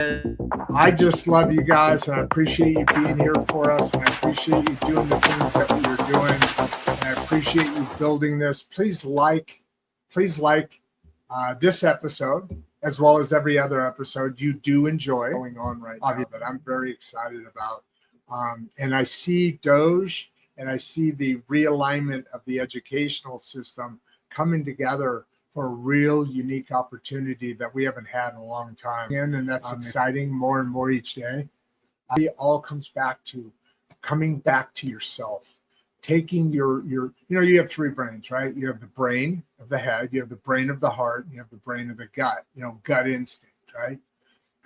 I just love you guys, and I appreciate you being here for us, and I appreciate you doing the things that you're doing, and I appreciate you building this. Please like this episode, as well as every other episode you do enjoy going on right now that I'm very excited about. And I see Doge, and I see the realignment of the educational system coming together for a real unique opportunity that we haven't had in a long time. And that's exciting more and more each day. It all comes back to coming back to yourself, taking your, you have three brains, right? You have the brain of the head, you have the brain of the heart, and you have the brain of the gut, gut instinct, right?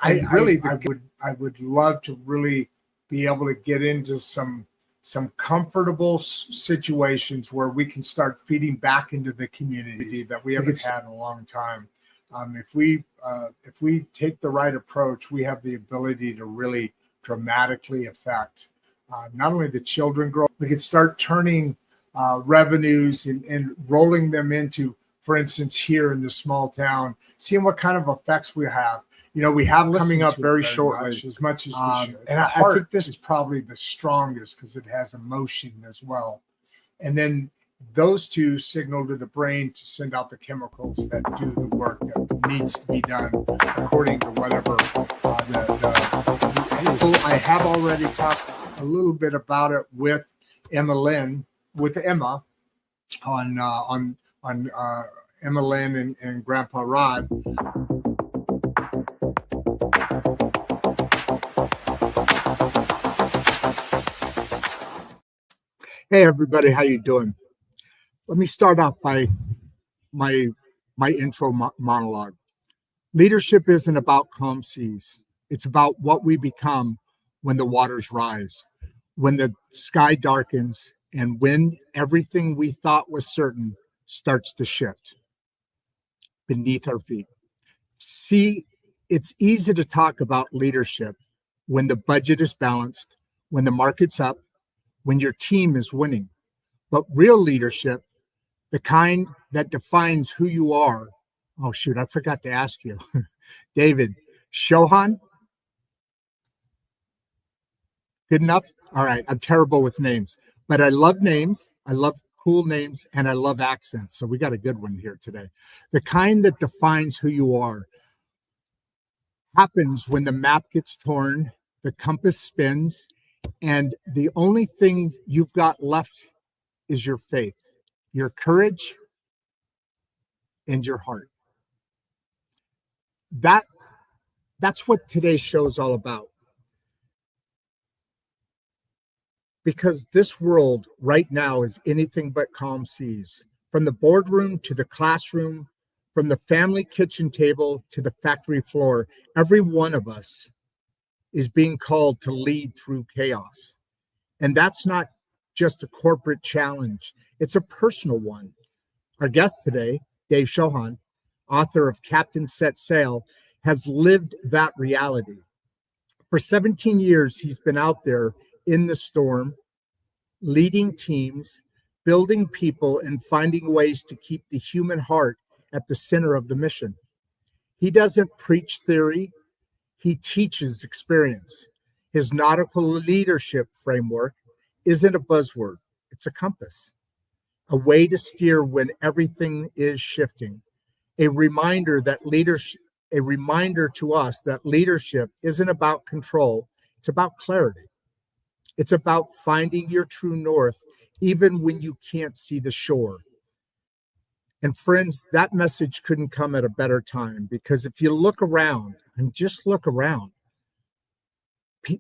I would love to really be able to get into some comfortable situations where we can start feeding back into the community that we haven't had in a long time. If we take the right approach, we have the ability to really dramatically affect not only the children growth, we could start turning revenues and rolling them into, for instance, here in this small town, seeing what kind of effects we have. We have coming up very shortly, as much as we should. And I think this is probably the strongest because it has emotion as well. And then those two signal to the brain to send out the chemicals that do the work that needs to be done according to whatever I have already talked a little bit about it with Emma on Emma Lynn and Grandpa Rod. Hey everybody, how you doing? Let me start off by my intro monologue. Leadership isn't about calm seas. It's about what we become when the waters rise, when the sky darkens, and when everything we thought was certain starts to shift beneath our feet. See, it's easy to talk about leadership when the budget is balanced, when the market's up, when your team is winning. But real leadership, the kind that defines who you are. Oh, shoot, I forgot to ask you. David Chauhan? Good enough? All right, I'm terrible with names. But I love names. I love cool names, and I love accents. So we got a good one here today. The kind that defines who you are happens when the map gets torn, the compass spins, and the only thing you've got left is your faith, your courage, and your heart. That's what today's show is all about. Because this world right now is anything but calm seas. From the boardroom to the classroom, from the family kitchen table to the factory floor, every one of us is being called to lead through chaos. And that's not just a corporate challenge, it's a personal one. Our guest today, Dave Chauhan, author of Captain Set Sail, has lived that reality. For 17 years, he's been out there in the storm, leading teams, building people, and finding ways to keep the human heart at the center of the mission. He doesn't preach theory, he teaches experience. His nautical leadership framework isn't a buzzword, it's a compass, a way to steer when everything is shifting, a reminder to us that leadership isn't about control, it's about clarity. It's about finding your true north, even when you can't see the shore. And friends, that message couldn't come at a better time, because if you look around and just look around,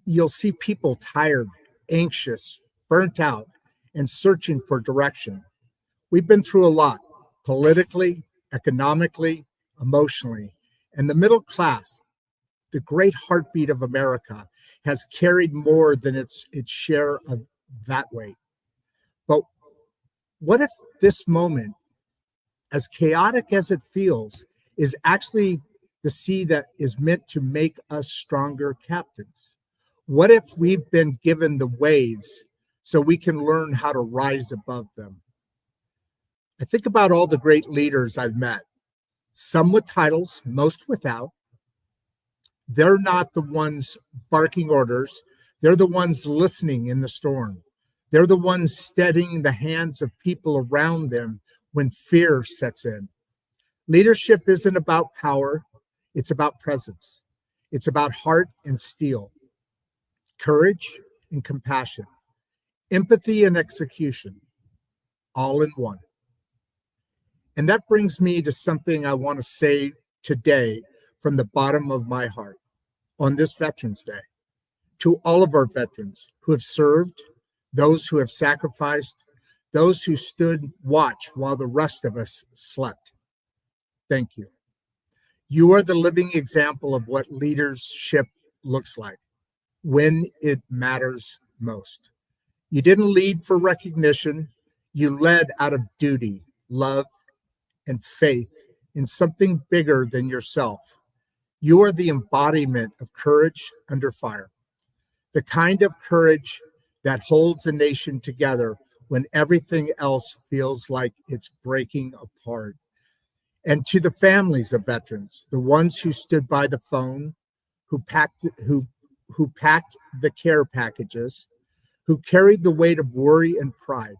you'll see people tired, anxious, burnt out, and searching for direction. We've been through a lot, politically, economically, emotionally, and the middle class, the great heartbeat of America, has carried more than its share of that weight. But what if this moment, as chaotic as it feels, is actually the sea that is meant to make us stronger captains? What if we've been given the waves so we can learn how to rise above them? I think about all the great leaders I've met, some with titles, most without. They're not the ones barking orders. They're the ones listening in the storm. They're the ones steadying the hands of people around them when fear sets in. Leadership isn't about power. It's about presence. It's about heart and steel, courage and compassion, empathy and execution, all in one. And that brings me to something I want to say today from the bottom of my heart on this Veterans Day. To all of our veterans who have served, those who have sacrificed, those who stood watch while the rest of us slept, thank you. You are the living example of what leadership looks like when it matters most. You didn't lead for recognition. You led out of duty, love, and faith in something bigger than yourself. You are the embodiment of courage under fire, the kind of courage that holds a nation together when everything else feels like it's breaking apart. And to the families of veterans, the ones who stood by the phone, who packed the care packages, who carried the weight of worry and pride,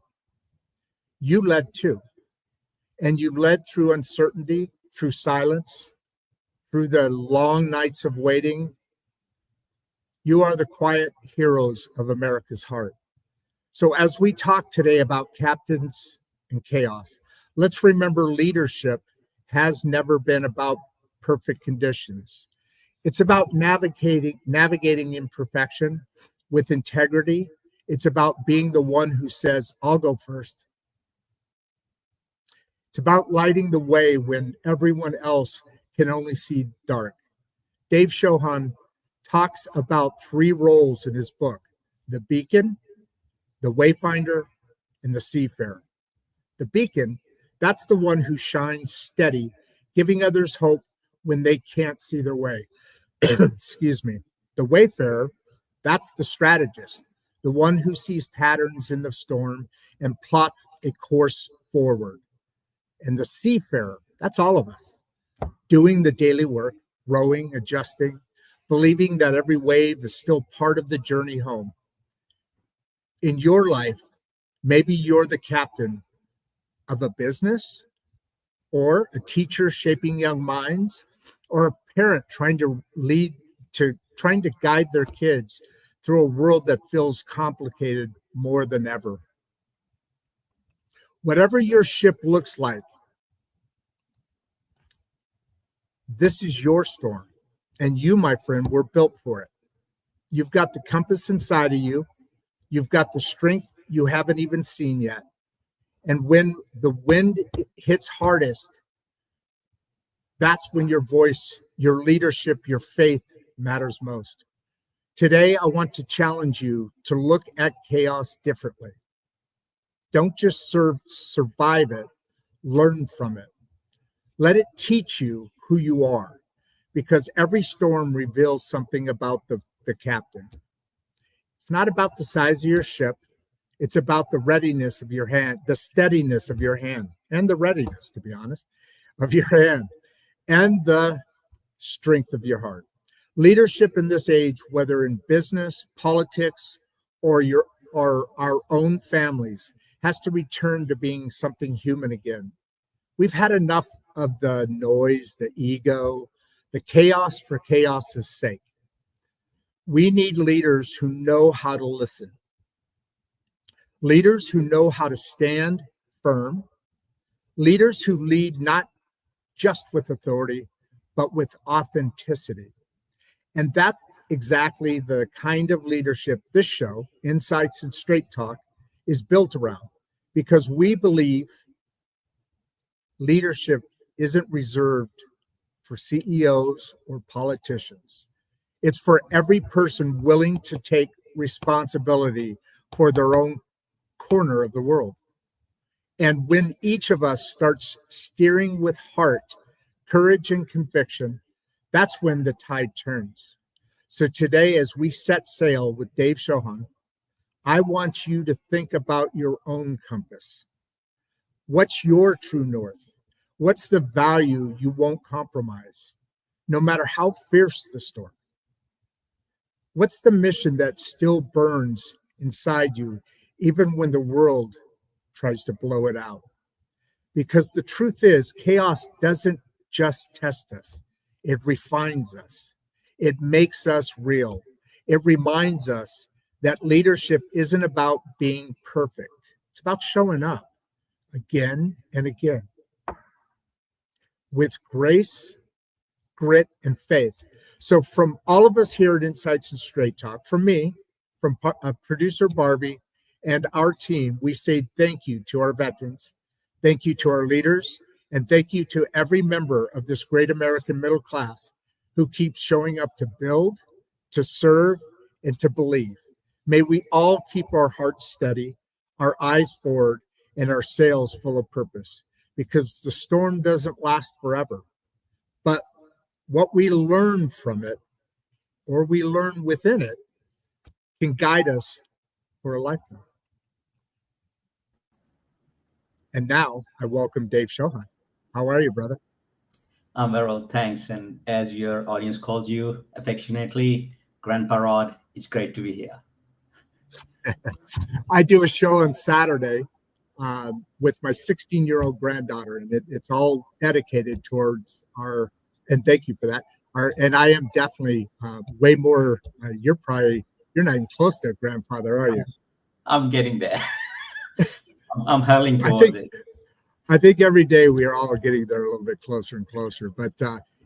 you led too. And you led through uncertainty, through silence, through the long nights of waiting. You are the quiet heroes of America's heart. So as we talk today about captains and chaos, let's remember leadership has never been about perfect conditions. It's about navigating imperfection with integrity. It's about being the one who says, I'll go first. It's about lighting the way when everyone else can only see dark. Dave Chauhan talks about 3 roles in his book: the beacon, the Wayfinder, and the Seafarer. The beacon, that's the one who shines steady, giving others hope when they can't see their way. Excuse me. The Wayfarer, that's the strategist, the one who sees patterns in the storm and plots a course forward. And the Seafarer, that's all of us, doing the daily work, rowing, adjusting, believing that every wave is still part of the journey home. In your life, maybe you're the captain of a business, or a teacher shaping young minds, or a parent trying to guide their kids through a world that feels complicated more than ever. Whatever your ship looks like, this is your storm. And you, my friend, were built for it. You've got the compass inside of you. You've got the strength you haven't even seen yet. And when the wind hits hardest, that's when your voice, your leadership, your faith matters most. Today, I want to challenge you to look at chaos differently. Don't just survive it, learn from it. Let it teach you who you are, because every storm reveals something about the captain. It's not about the size of your ship. It's about the readiness of your hand, the steadiness of your hand, and the readiness, to be honest, of your hand, and the strength of your heart. Leadership in this age, whether in business, politics, or our own families, has to return to being something human again. We've had enough of the noise, the ego, the chaos for chaos's sake. We need leaders who know how to listen. Leaders who know how to stand firm. Leaders who lead not just with authority, but with authenticity. And that's exactly the kind of leadership this show, Insights and Straight Talk, is built around, because we believe leadership isn't reserved for CEOs or politicians. It's for every person willing to take responsibility for their own corner of the world. And when each of us starts steering with heart, courage, and conviction, that's when the tide turns. So today, as we set sail with Dave Chauhan, I want you to think about your own compass. What's your true north? What's the value you won't compromise, no matter how fierce the storm? What's the mission that still burns inside you, even when the world tries to blow it out? Because the truth is, chaos doesn't just test us, it refines us, it makes us real. It reminds us that leadership isn't about being perfect, it's about showing up again and again with grace, grit, and faith. So, from all of us here at Insights and Straight Talk, from me, from producer Barbie, and our team, we say thank you to our veterans, thank you to our leaders, and thank you to every member of this great American middle class who keeps showing up to build, to serve, and to believe. May we all keep our hearts steady, our eyes forward, and our sails full of purpose, because the storm doesn't last forever. But what we learn from it, or we learn within it, can guide us for a lifetime. And now I welcome Dave Chauhan. How are you, brother? I'm very well, thanks. And as your audience calls you affectionately, Grandpa Rod, it's great to be here. I do a show on Saturday with my 16-year-old granddaughter, and it's all dedicated towards our, and thank you for that. And I am definitely way more, you're not even close to a grandfather, are you? I'm getting there. I'm hurling towards it. I think every day we are all getting there a little bit closer and closer. But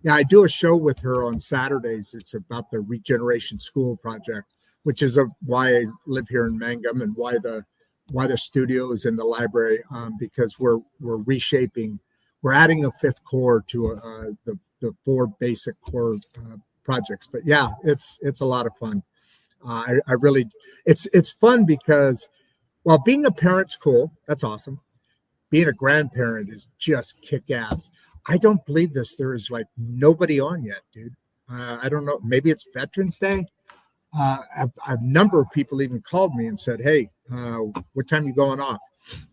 yeah, I do a show with her on Saturdays. It's about the Regeneration School Project, which is why I live here in Mangum and why the studio is in the library, because we're reshaping. We're adding a fifth core to the four basic core projects. But yeah, it's a lot of fun. I really, it's fun because while being a parent's cool, that's awesome. Being a grandparent is just kick ass. I don't believe this. There is like nobody on yet, dude. I don't know. Maybe it's Veterans Day. A number of people even called me and said, "Hey, what time you going off?"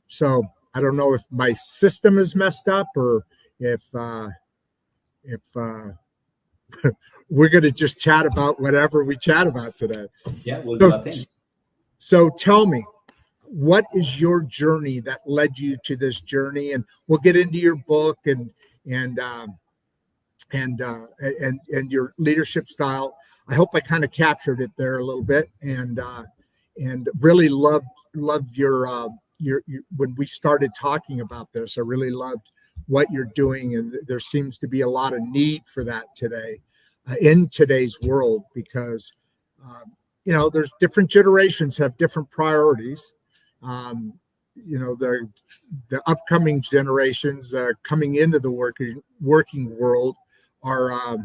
So I don't know if my system is messed up or if we're going to just chat about whatever we chat about today. Yeah, we'll do our thing. So tell me, what is your journey that led you to this journey? And we'll get into your book and your leadership style. I hope I kind of captured it there a little bit, and really loved your when we started talking about this. I really loved what you're doing, and there seems to be a lot of need for that today in today's world, because there's different generations have different priorities. The upcoming generations coming into the working world are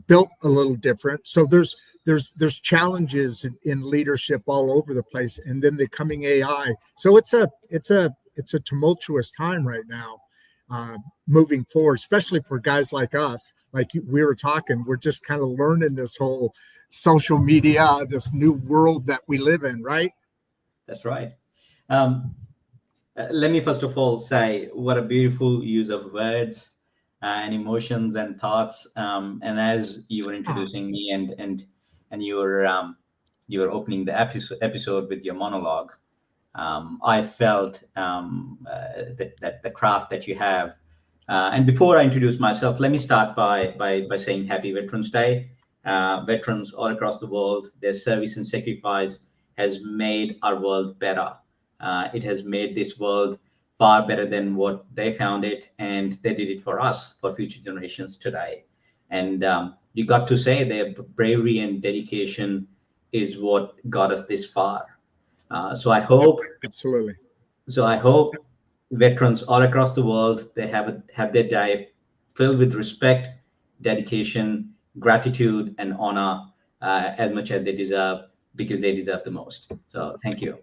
built a little different. So there's challenges in leadership all over the place, and then the coming AI. So it's a tumultuous time right now, moving forward, especially for guys like us. Like we were talking, we're just kind of learning this whole social media, this new world that we live in, right? That's right. Let me first of all say what a beautiful use of words and emotions and thoughts. And as you were introducing me and you were opening the episode with your monologue, I felt that the craft that you have. And before I introduce myself, let me start by saying Happy Veterans Day. Veterans all across the world, their service and sacrifice has made our world better. It has made this world far better than what they found it, and they did it for us, for future generations today. And you got to say their bravery and dedication is what got us this far. So I hope, absolutely. So I hope veterans all across the world, they have their day filled with respect, dedication, gratitude, and honor as much as they deserve, because they deserve the most. So thank you.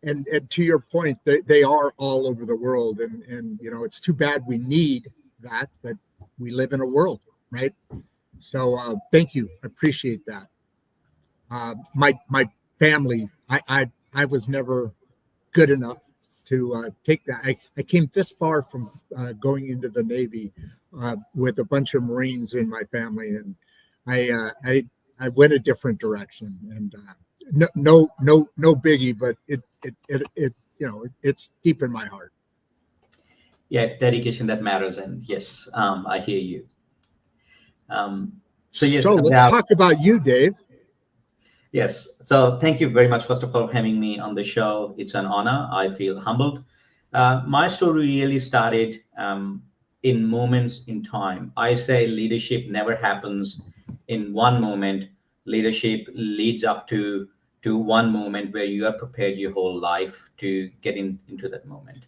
And to your point, they are all over the world, and it's too bad we need that, but we live in a world, right? So thank you, I appreciate that. My family, I was never good enough to take that. I came this far from going into the Navy with a bunch of Marines in my family, and I went a different direction, and no biggie, but it it's deep in my heart. Yeah, it's dedication that matters, and yes, I hear you. So yes, let's talk about you, Dave. Yes. So thank you very much, first of all, for having me on the show. It's an honor. I feel humbled. My story really started in moments in time. I say leadership never happens in one moment. Leadership leads up to one moment where you are prepared your whole life to get into that moment.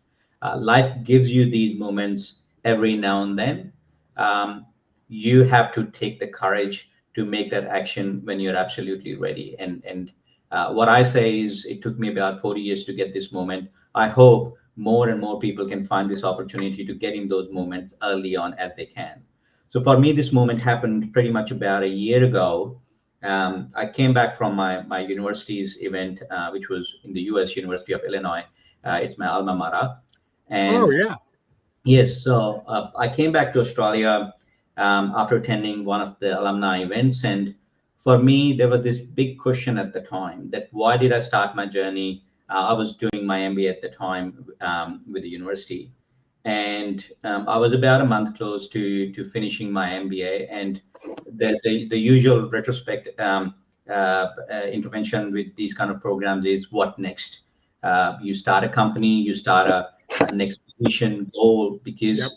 Life gives you these moments every now and then. Um, you have to take the courage to make that action when you're absolutely ready. And what I say is, it took me about 40 years to get this moment. I hope more and more people can find this opportunity to get in those moments early on as they can. So for me, this moment happened pretty much about a year ago. I came back from my university's event, which was in the US University of Illinois. It's my alma mater. Oh And yeah. yes, so I came back to Australia after attending one of the alumni events. And for me, there was this big question at the time, that why did I start my journey? I was doing my MBA at the time with the university. And I was about a month close to finishing my MBA. And the usual retrospect intervention with these kind of programs is, what next? You start a company, you start a next mission goal, because Yep.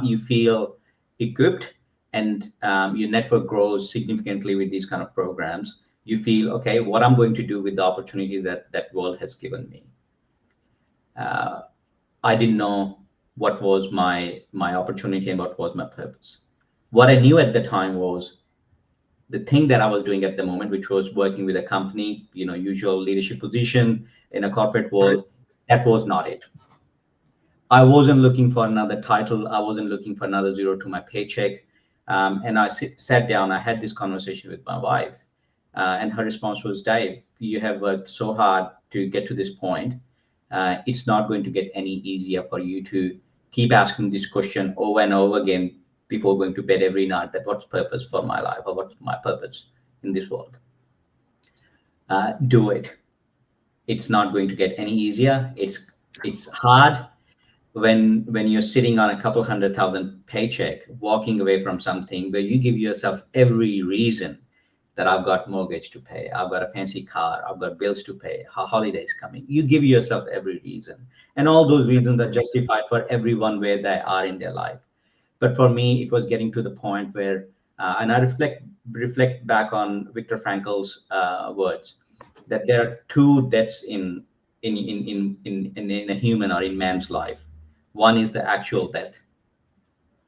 you feel equipped, and your network grows significantly with these kind of programs. You feel, okay, what I'm going to do with the opportunity that world has given me. uh, I didn't know what was my opportunity and what was my purpose. What I knew at the time was the thing that I was doing at the moment, which was working with a company, usual leadership position in a corporate Right. world. That was not it. I wasn't looking for another title. I wasn't looking for another zero to my paycheck. And I sat down. I had this conversation with my wife, and her response was, "Dave, you have worked so hard to get to this point. It's not going to get any easier for you to keep asking this question over and over again before going to bed every night. That what's purpose for my life, or what's my purpose in this world? Do it. It's not going to get any easier. It's hard when you're sitting on a couple 100,000 paycheck, walking away from something where you give yourself every reason that I've got mortgage to pay, I've got a fancy car, I've got bills to pay, holidays coming. You give yourself every reason, and all those reasons are justified for everyone where they are in their life. But for me, it was getting to the point where, and I reflect back on Viktor Frankl's words, that there are two deaths in a human or in man's life. One is the actual death,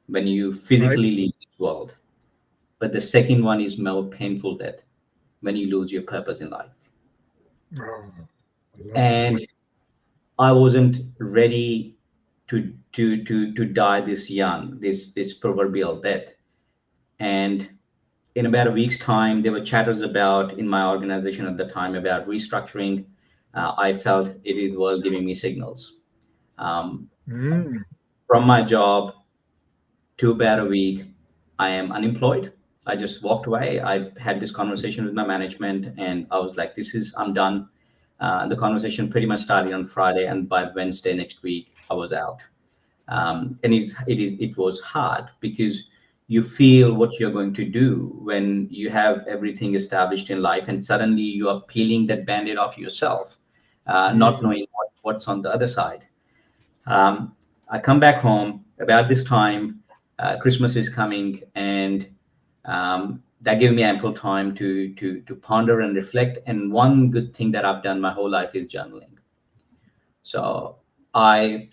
when you Right. physically leave this world. But the second one is more painful death, when you lose your purpose in life. Oh, I love And I wasn't ready to die this young, this proverbial death. And in about a week's time, there were chatters about, in my organization at the time, about restructuring. I felt it is the world giving me signals. Um, Mm. from my job, to about a week, I am unemployed. I just walked away. I had this conversation with my management, and I was like, I'm done. The conversation pretty much started on Friday, and by Wednesday next week, I was out. And it was hard, because you feel what you're going to do when you have everything established in life, and suddenly you are peeling that band-aid off yourself, not knowing what's on the other side. um, I come back home about this time. Christmas is coming, and that gave me ample time to ponder and reflect. And one good thing that I've done my whole life is journaling. So I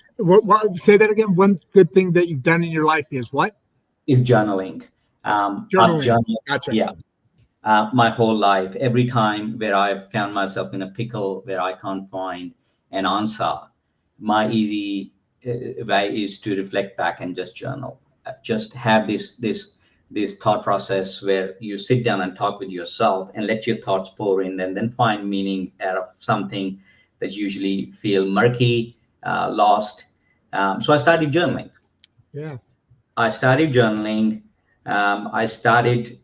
Say that again. One good thing that you've done in your life is what? is journaling. I've Journaling. journaled, Gotcha. yeah, my whole life. Every time where I found myself in a pickle where I can't find an answer, my easy way is to reflect back and just journal. Just have this thought process where you sit down and talk with yourself and let your thoughts pour in, and then find meaning out of something that usually feel murky, lost. So I started journaling. Yeah. I started journaling. I started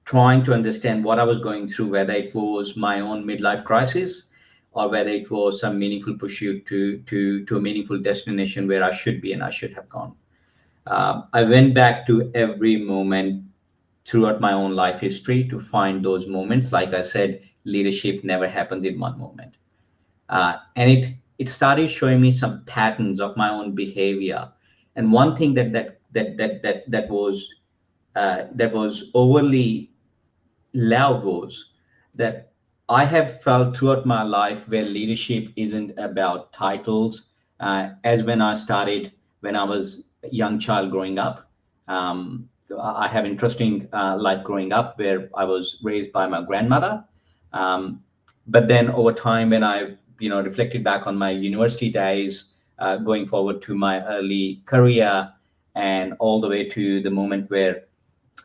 trying to understand what I was going through, whether it was my own midlife crisis or whether it was some meaningful pursuit to a meaningful destination where I should be and I should have gone. I went back to every moment throughout my own life history to find those moments. Like I said, leadership never happens in one moment. And it started showing me some patterns of my own behavior. And one thing that was overly loud was that I have felt throughout my life where leadership isn't about titles. As when I was a young child growing up, I have interesting life growing up where I was raised by my grandmother. Um, but then over time, when I reflected back on my university days, going forward to my early career, and all the way to the moment where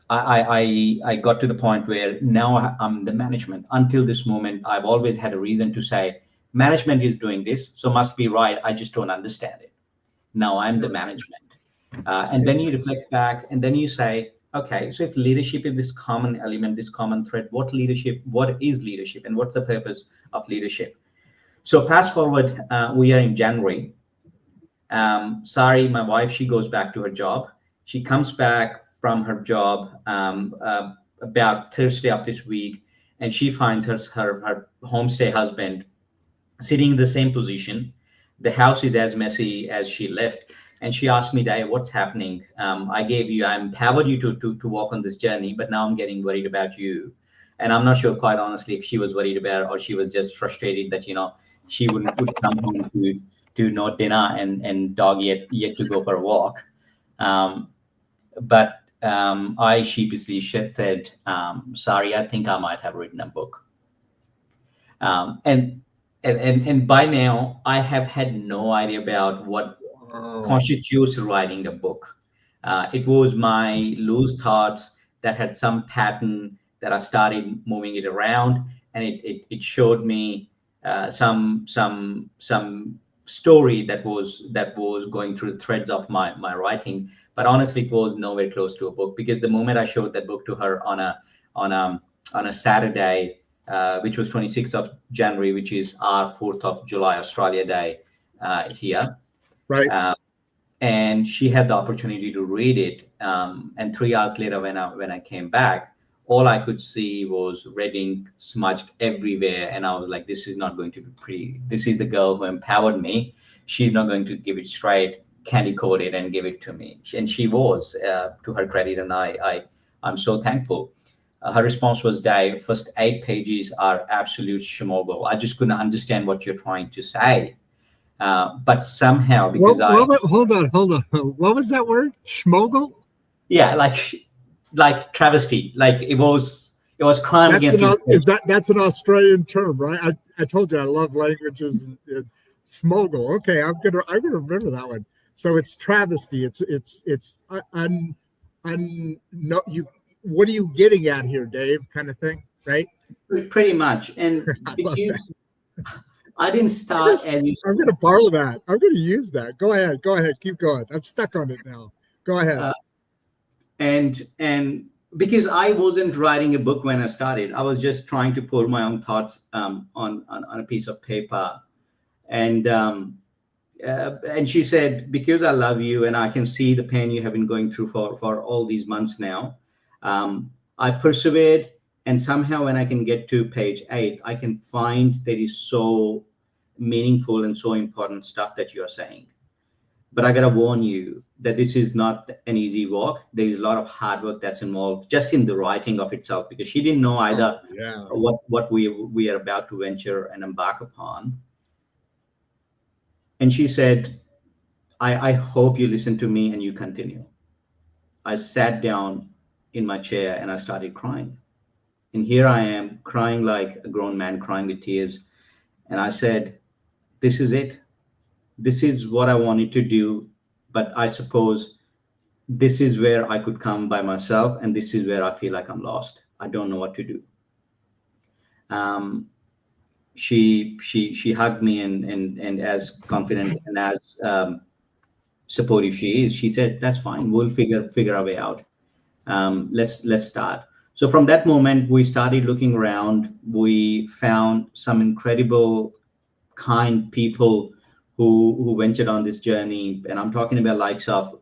I got to the point where now I'm the management. Until this moment, I've always had a reason to say management is doing this, so must be right. I just don't understand it. Now I'm the management. And then you reflect back and then you say, okay, so if leadership is this common element, this common thread, what is leadership and what's the purpose of leadership? So fast forward, we are in January. Sorry, my wife, she goes back to her job. She comes back from her job about Thursday of this week, and she finds her homestay husband sitting in the same position. The house is as messy as she left. And she asked me, Dave, what's happening? I empowered you to walk on this journey, but now I'm getting worried about you. And I'm not sure, quite honestly, if she was worried about it or she was just frustrated that, she would come home to no dinner and dog yet to go for a walk. But I sheepishly said, sorry, I think I might have written a book. And by now, I have had no idea about what constitutes writing a book. It was my loose thoughts that had some pattern that I started moving it around, and it showed me some story that was going through the threads of my writing. But honestly, it was nowhere close to a book, because the moment I showed that book to her on a Saturday, which was 26th of January, which is our 4th of July Australia Day here. Right. And she had the opportunity to read it. And 3 hours later, when I came back, all I could see was red ink smudged everywhere. And I was like, this is not going to be pretty. This is the girl who empowered me. She's not going to give it straight, candy coat it and give it to me. And she was, to her credit. And I'm so thankful. Her response was, Dave, first 8 pages are absolute schmoggle. I just couldn't understand what you're trying to say. But somehow, because hold on. What was that word? Schmoggle? Yeah, like travesty. Like it was crime against. That's an Australian term, right? I told you I love languages. And schmoggle. Okay, I'm gonna remember that one. So it's travesty. It's no, you. What are you getting at here, Dave? Kind of thing, right? Pretty much. And because I didn't start as you. I'm going to borrow that. I'm going to use that. Go ahead. Keep going. I'm stuck on it now. Go ahead. And because I wasn't writing a book when I started, I was just trying to pour my own thoughts on a piece of paper. And she said, because I love you and I can see the pain you have been going through for all these months now, I persevered. And somehow when I can get to page 8, I can find that is so meaningful and so important stuff that you're saying. But I got to warn you that this is not an easy walk. There is a lot of hard work that's involved just in the writing of itself, because she didn't know either what we are about to venture and embark upon. And she said, I hope you listen to me and you continue. I sat down in my chair and I started crying. And here I am crying like a grown man, crying with tears. And I said, this is it. This is what I wanted to do. But I suppose this is where I could come by myself. And this is where I feel like I'm lost. I don't know what to do. She hugged me and as confident and as supportive she is, she said, that's fine. We'll figure our way out. Let's start. So from that moment, we started looking around. We found some incredible, kind people who ventured on this journey. And I'm talking about likes of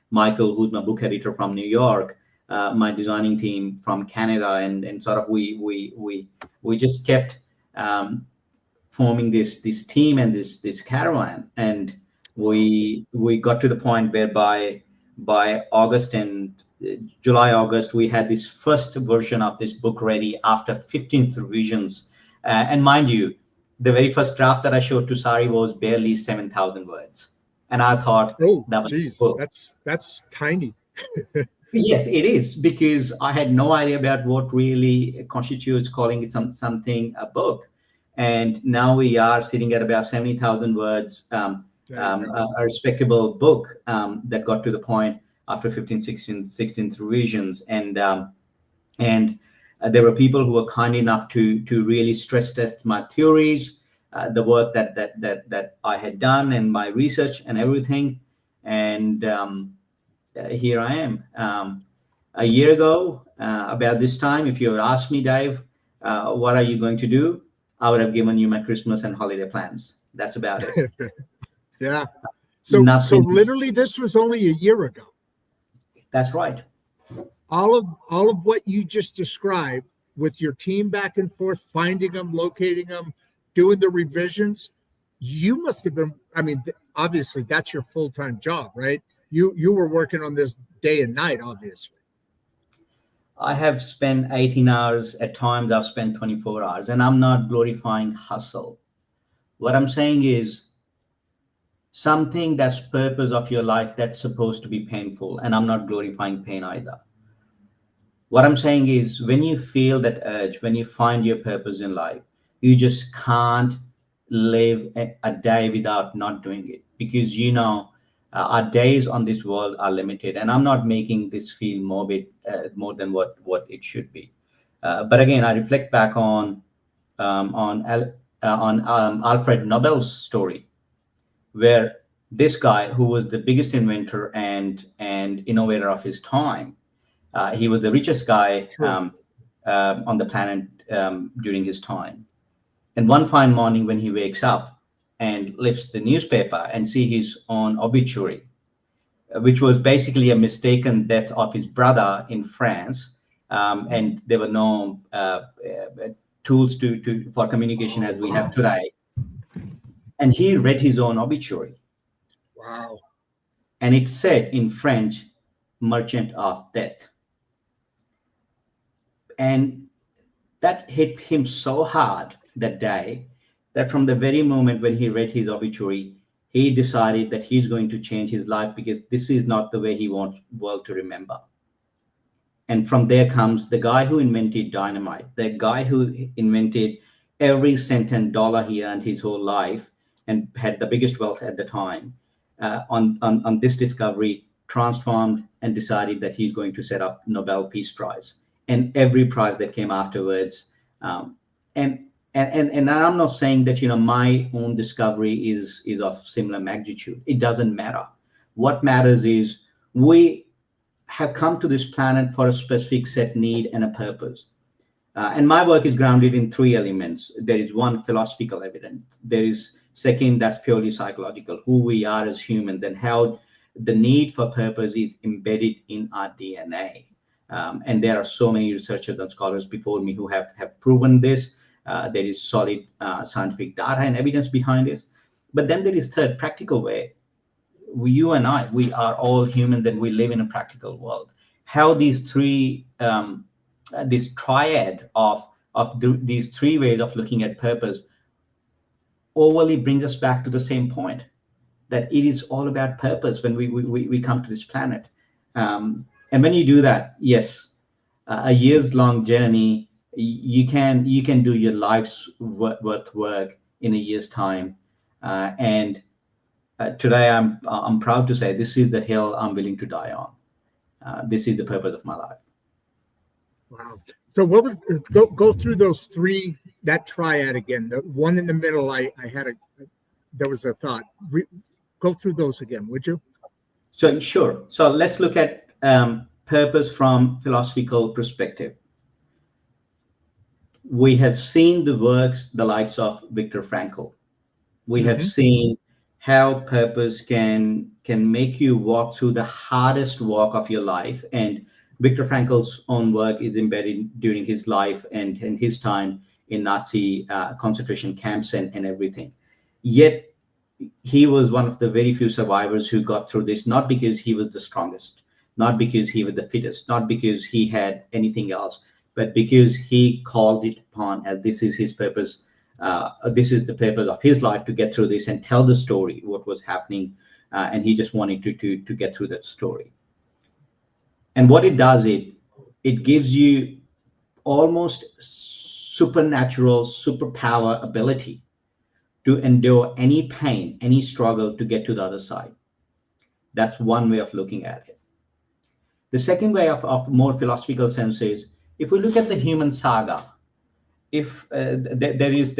Michael, who's my book editor from New York, my designing team from Canada, and sort of we just kept forming this team and this caravan, and we got to the point where by August and August, we had this first version of this book ready after 15 revisions. And mind you, the very first draft that I showed to Sari was barely 7,000 words. And I thought, oh, that was geez, cool. That's tiny. Yes, it is, because I had no idea about what really constitutes calling it something a book. And now we are sitting at about 70,000 words, a respectable book that got to the point after 15, 16 revisions. And there were people who were kind enough to really stress test my theories, the work that I had done, and my research and everything. And here I am. A year ago, about this time, if you had asked me, Dave, what are you going to do? I would have given you my Christmas and holiday plans. That's about it. Yeah. So literally, this was only a year ago. That's right. All of what you just described, with your team back and forth, finding them, locating them, doing the revisions, you must have been, I mean, obviously that's your full-time job, right? You were working on this day and night, obviously. I have spent 18 hours. At times I've spent 24 hours, and I'm not glorifying hustle. What I'm saying is something that's purpose of your life that's supposed to be painful, and I'm not glorifying pain either. What I'm saying is, when you feel that urge, when you find your purpose in life, you just can't live a day without not doing it, because our days on this world are limited. And I'm not making this feel morbid more than what it should be. But again, I reflect back on Alfred Nobel's story, where this guy, who was the biggest inventor and innovator of his time, he was the richest guy on the planet during his time. And one fine morning, when he wakes up and lifts the newspaper and see his own obituary, which was basically a mistaken death of his brother in France, and there were no tools for communication as we have today. And he read his own obituary. Wow. And it said in French, "Merchant of Death." And that hit him so hard that day, that from the very moment when he read his obituary, he decided that he's going to change his life, because this is not the way he wants the world to remember. And from there comes the guy who invented dynamite, the guy who invented every cent and dollar he earned his whole life and had the biggest wealth at the time, on this discovery, transformed and decided that he's going to set up Nobel Peace Prize and every prize that came afterwards. And I'm not saying that my own discovery is of similar magnitude. It doesn't matter. What matters is we have come to this planet for a specific set need and a purpose. And my work is grounded in three elements. There is one, philosophical evidence. There is second, that's purely psychological, who we are as humans and how the need for purpose is embedded in our DNA. And there are so many researchers and scholars before me who have proven this. There is solid scientific data and evidence behind this. But then there is third, practical way. You and I, we are all humans and we live in a practical world. How these three, this triad of these three ways of looking at purpose overly brings us back to the same point, that it is all about purpose when we come to this planet. And when you do that, yes, a year's long journey, you can do your life's worth work in a year's time. And today I'm proud to say this is the hill I'm willing to die on. This is the purpose of my life. Wow. So what was, go through those three, that triad again. The one in the middle, I had there was a thought. Go through those again, would you? So sure. So let's look at purpose from philosophical perspective, we have seen the works, the likes of Viktor Frankl. We have seen how purpose can make you walk through the hardest walk of your life. And Viktor Frankl's own work is embedded during his life and his time in Nazi concentration camps and everything. Yet he was one of the very few survivors who got through this, not because he was the strongest, not because he was the fittest, not because he had anything else, but because he called it upon as this is his purpose. This is the purpose of his life, to get through this and tell the story, what was happening. And he just wanted to get through that story. And what it does, it gives you almost supernatural, superpower ability to endure any pain, any struggle to get to the other side. That's one way of looking at it. The second way of more philosophical sense is, if we look at the human saga, if there is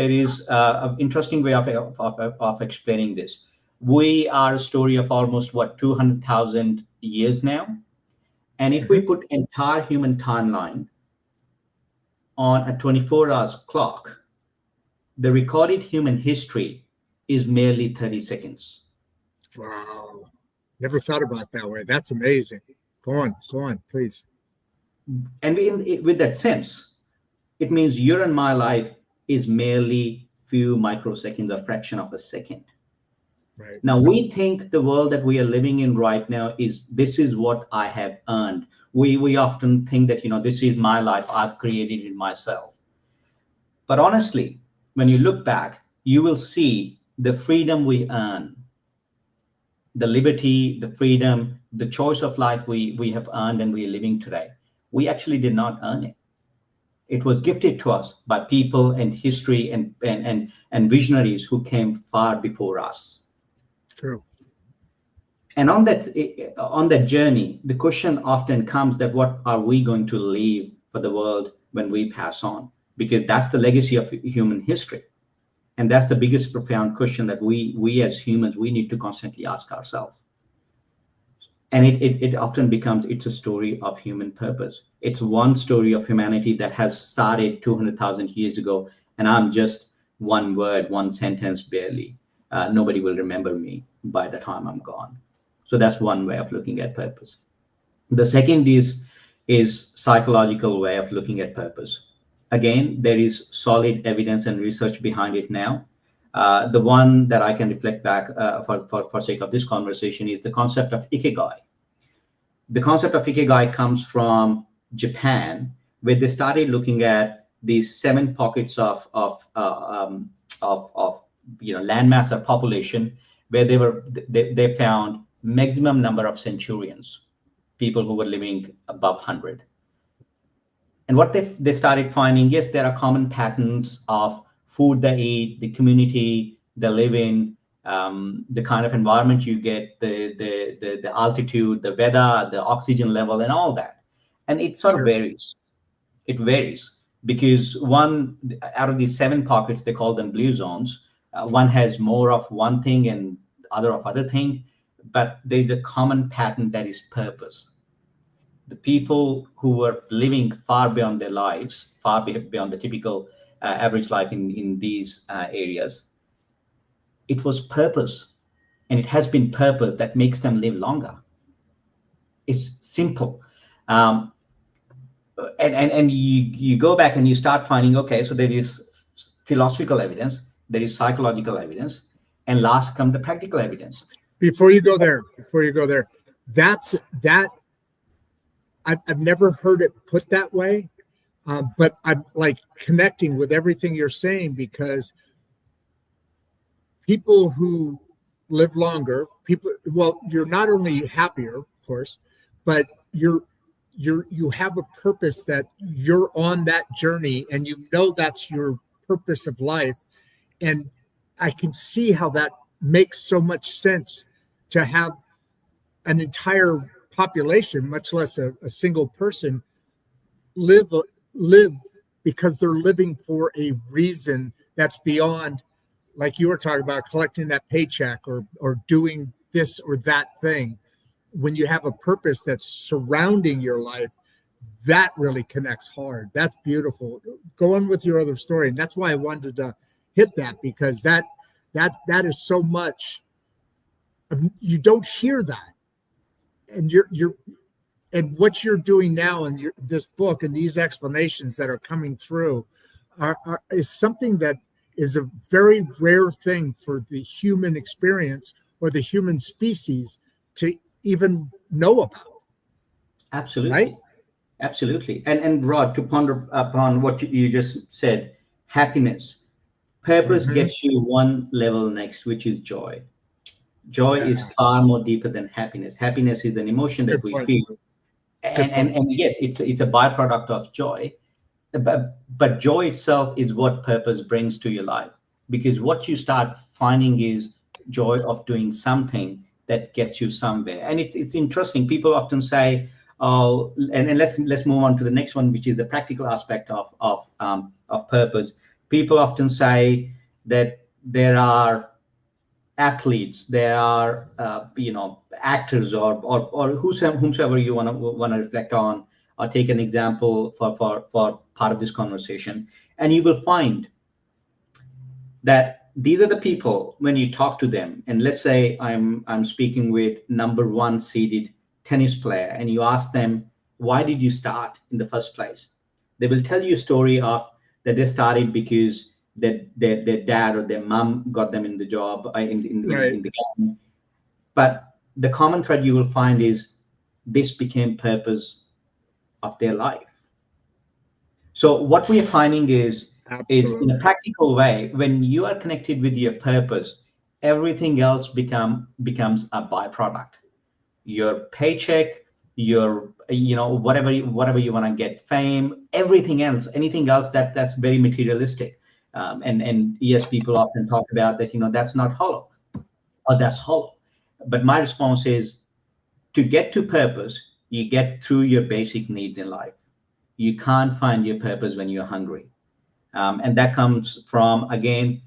an interesting way of explaining this. We are a story of almost 200,000 years now, and if we put entire human timeline on a 24 hours clock, the recorded human history is merely 30 seconds. Wow, never thought about it that way. That's amazing. Go on, please. And with that sense, it means your and my life is merely few microseconds, a fraction of a second. Right. Now, we think the world that we are living in right now this is what I have earned. We often think that, this is my life, I've created it myself. But honestly, when you look back, you will see the freedom we earn, the liberty, the freedom, the choice of life we have earned and we are living today. We actually did not earn it. It was gifted to us by people and history and visionaries who came far before us. True. And on that journey, the question often comes that what are we going to leave for the world when we pass on? Because that's the legacy of human history. And that's the biggest profound question that we as humans, we need to constantly ask ourselves. And it often becomes, it's a story of human purpose. It's one story of humanity that has started 200,000 years ago. And I'm just one word, one sentence barely. Nobody will remember me by the time I'm gone. So that's one way of looking at purpose. The second is psychological way of looking at purpose. Again, there is solid evidence and research behind it now. The one that I can reflect back for sake of this conversation is the concept of ikigai. The concept of ikigai comes from Japan, where they started looking at these 7 pockets of landmass or population, where they found maximum number of centurions, people who were living above 100. And what they started finding, yes, there are common patterns of food they eat, the community they live in, the kind of environment you get, the altitude, the weather, the oxygen level, and all that. And it sort of varies. It varies because one out of these 7 pockets, they call them blue zones. One has more of one thing and other of other thing, but there's a common pattern that is purpose. The people who were living far beyond their lives, far beyond the typical average life in these areas, it was purpose, and it has been purpose that makes them live longer. It's simple. And you go back and you start finding, okay, so there is philosophical evidence, there is psychological evidence, and last come the practical evidence. Before you go there, I've never heard it put that way, but I'm like connecting with everything you're saying, because people who live longer, you're not only happier, of course, but you have a purpose, that you're on that journey and that's your purpose of life. And I can see how that makes so much sense, to have an entire population, much less a single person, live because they're living for a reason that's beyond, like you were talking about, collecting that paycheck or doing this or that thing. when you have a purpose that's surrounding your life, that really connects hard. That's beautiful. Go on with your other story. And that's why I wanted to hit that, because that is so much you don't hear that. And you're and what you're doing now in this book and these explanations that are coming through is something that is a very rare thing for the human experience or the human species to even know about. Absolutely. Right? Absolutely. And Rod, to ponder upon what you just said, happiness, purpose gets you one level next, which is joy. Joy is far more deeper than happiness. Happiness is an emotion that we feel. And yes, it's a byproduct of joy. But joy itself is what purpose brings to your life. Because what you start finding is joy of doing something that gets you somewhere. And it's interesting. People often say, oh, and let's move on to the next one, which is the practical aspect of purpose. People often say that there are athletes, there are actors, or whomsoever you want to reflect on, or take an example for part of this conversation, and you will find that these are the people, when you talk to them, and let's say I'm speaking with number one seeded tennis player, and you ask them, why did you start in the first place? They will tell you a story of that they started because their dad or their mom got them in the job, in the game. But the common thread you will find is this became purpose of their life. So what we are finding is in a practical way, when you are connected with your purpose, everything else becomes a byproduct. Your paycheck, your whatever you want to get, fame, everything else, anything else that's very materialistic. And yes, people often talk about that, that's not hollow, or that's hollow. But my response is, to get to purpose, you get through your basic needs in life. You can't find your purpose when you're hungry. And that comes from, again,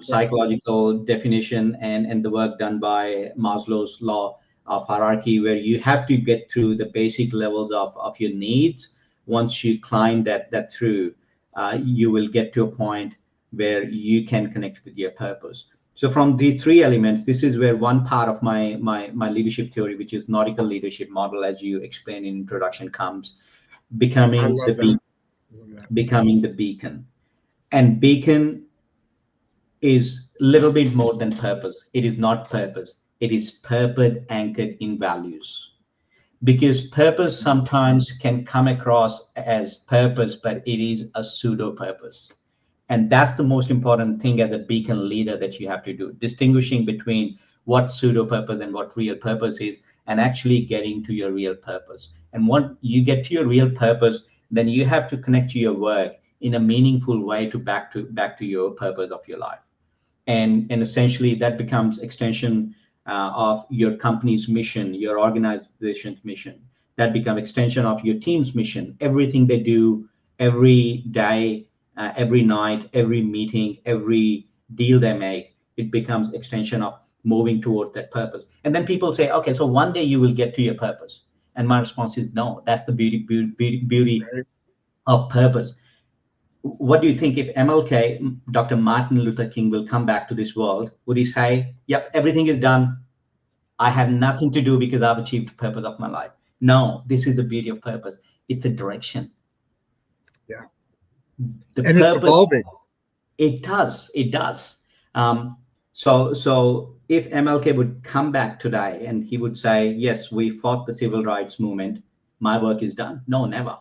psychological definition and the work done by Maslow's law of hierarchy, where you have to get through the basic levels of your needs. Once you climb that through, you will get to a point where you can connect with your purpose. So from the three elements, this is where one part of my leadership theory, which is nautical leadership model, as you explained in introduction, comes. Becoming the beacon. And beacon is a little bit more than purpose. It is not purpose. It is purpose anchored in values. Because purpose sometimes can come across as purpose, but it is a pseudo purpose. And that's the most important thing as a beacon leader that you have to do, distinguishing between what pseudo purpose and what real purpose is, and actually getting to your real purpose. And once you get to your real purpose, then you have to connect to your work in a meaningful way to back to your purpose of your life. And essentially that becomes extension of your company's mission, your organization's mission. That becomes extension of your team's mission. Everything they do every day, every night, every meeting, every deal they make, it becomes extension of moving towards that purpose. And then people say, okay, so one day you will get to your purpose. And my response is no. That's the beauty of purpose. What do you think if MLK, Dr. Martin Luther King, will come back to this world? Would he say, yep, everything is done. I have nothing to do because I've achieved the purpose of my life? No, this is the beauty of purpose. It's a direction. Yeah. And purpose, it's evolving. It does. So if MLK would come back today and he would say, yes, we fought the civil rights movement, my work is done. No, never.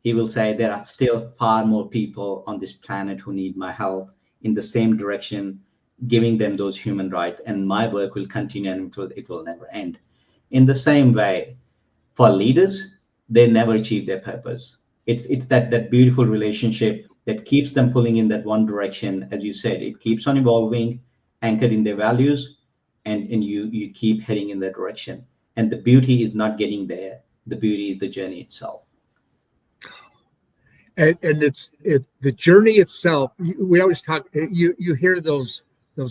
He will say there are still far more people on this planet who need my help in the same direction, giving them those human rights, and my work will continue and it will never end. In the same way, for leaders, they never achieve their purpose. It's that beautiful relationship that keeps them pulling in that one direction. As you said, it keeps on evolving, anchored in their values, and you keep heading in that direction. And the beauty is not getting there. The beauty is the journey itself. And it's the journey itself. We always talk. You hear those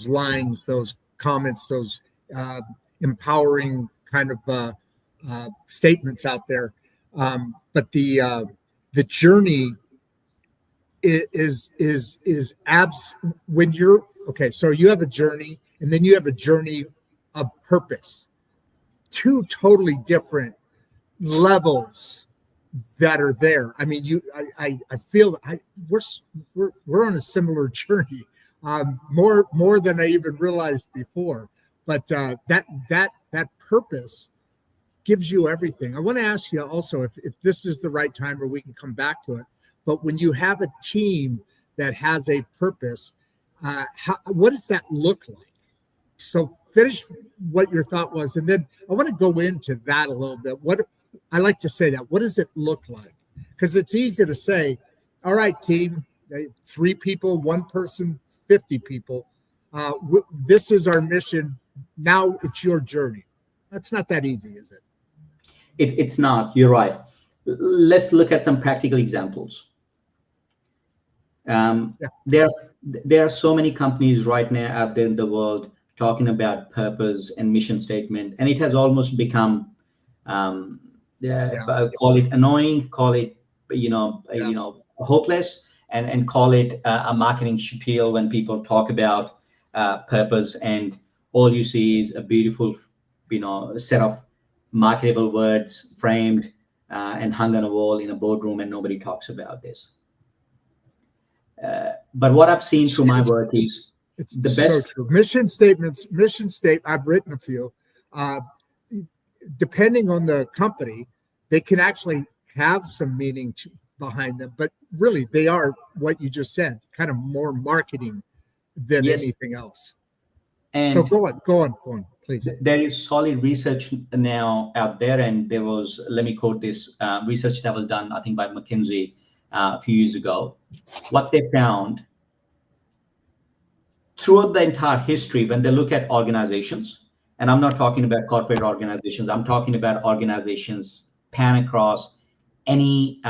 lines, those comments, those empowering kind of statements out there. But the journey is when you're okay. So you have a journey, and then you have a journey of purpose. Two totally different levels that are there. I mean, I feel we're on a similar journey, more than I even realized before. But that purpose gives you everything. I want to ask you also if this is the right time, or we can come back to it. But when you have a team that has a purpose, what does that look like? So finish what your thought was, and then I want to go into that a little bit. What I like to say that, what does it look like? Because it's easy to say, all right, team, 3 people, 1 person, 50 people. This is our mission. Now it's your journey. That's not that easy, is it? It's not. You're right. Let's look at some practical examples. There are so many companies right now out there in the world talking about purpose and mission statement, and it has almost become call it annoying, call it hopeless, and call it a marketing spiel when people talk about purpose, and all you see is a beautiful set of marketable words framed and hung on a wall in a boardroom, and nobody talks about this. But what I've seen through my work is it's the best. So true. Mission statement. I've written a few. Depending on the company, they can actually have some meaning behind them, but really they are what you just said, kind of more marketing than anything else. And so go on, please. There is solid research now out there, and there was, let me quote this research that was done, I think, by McKinsey a few years ago. What they found throughout the entire history, when they look at organizations, and I'm not talking about corporate organizations, I'm talking about organizations pan across any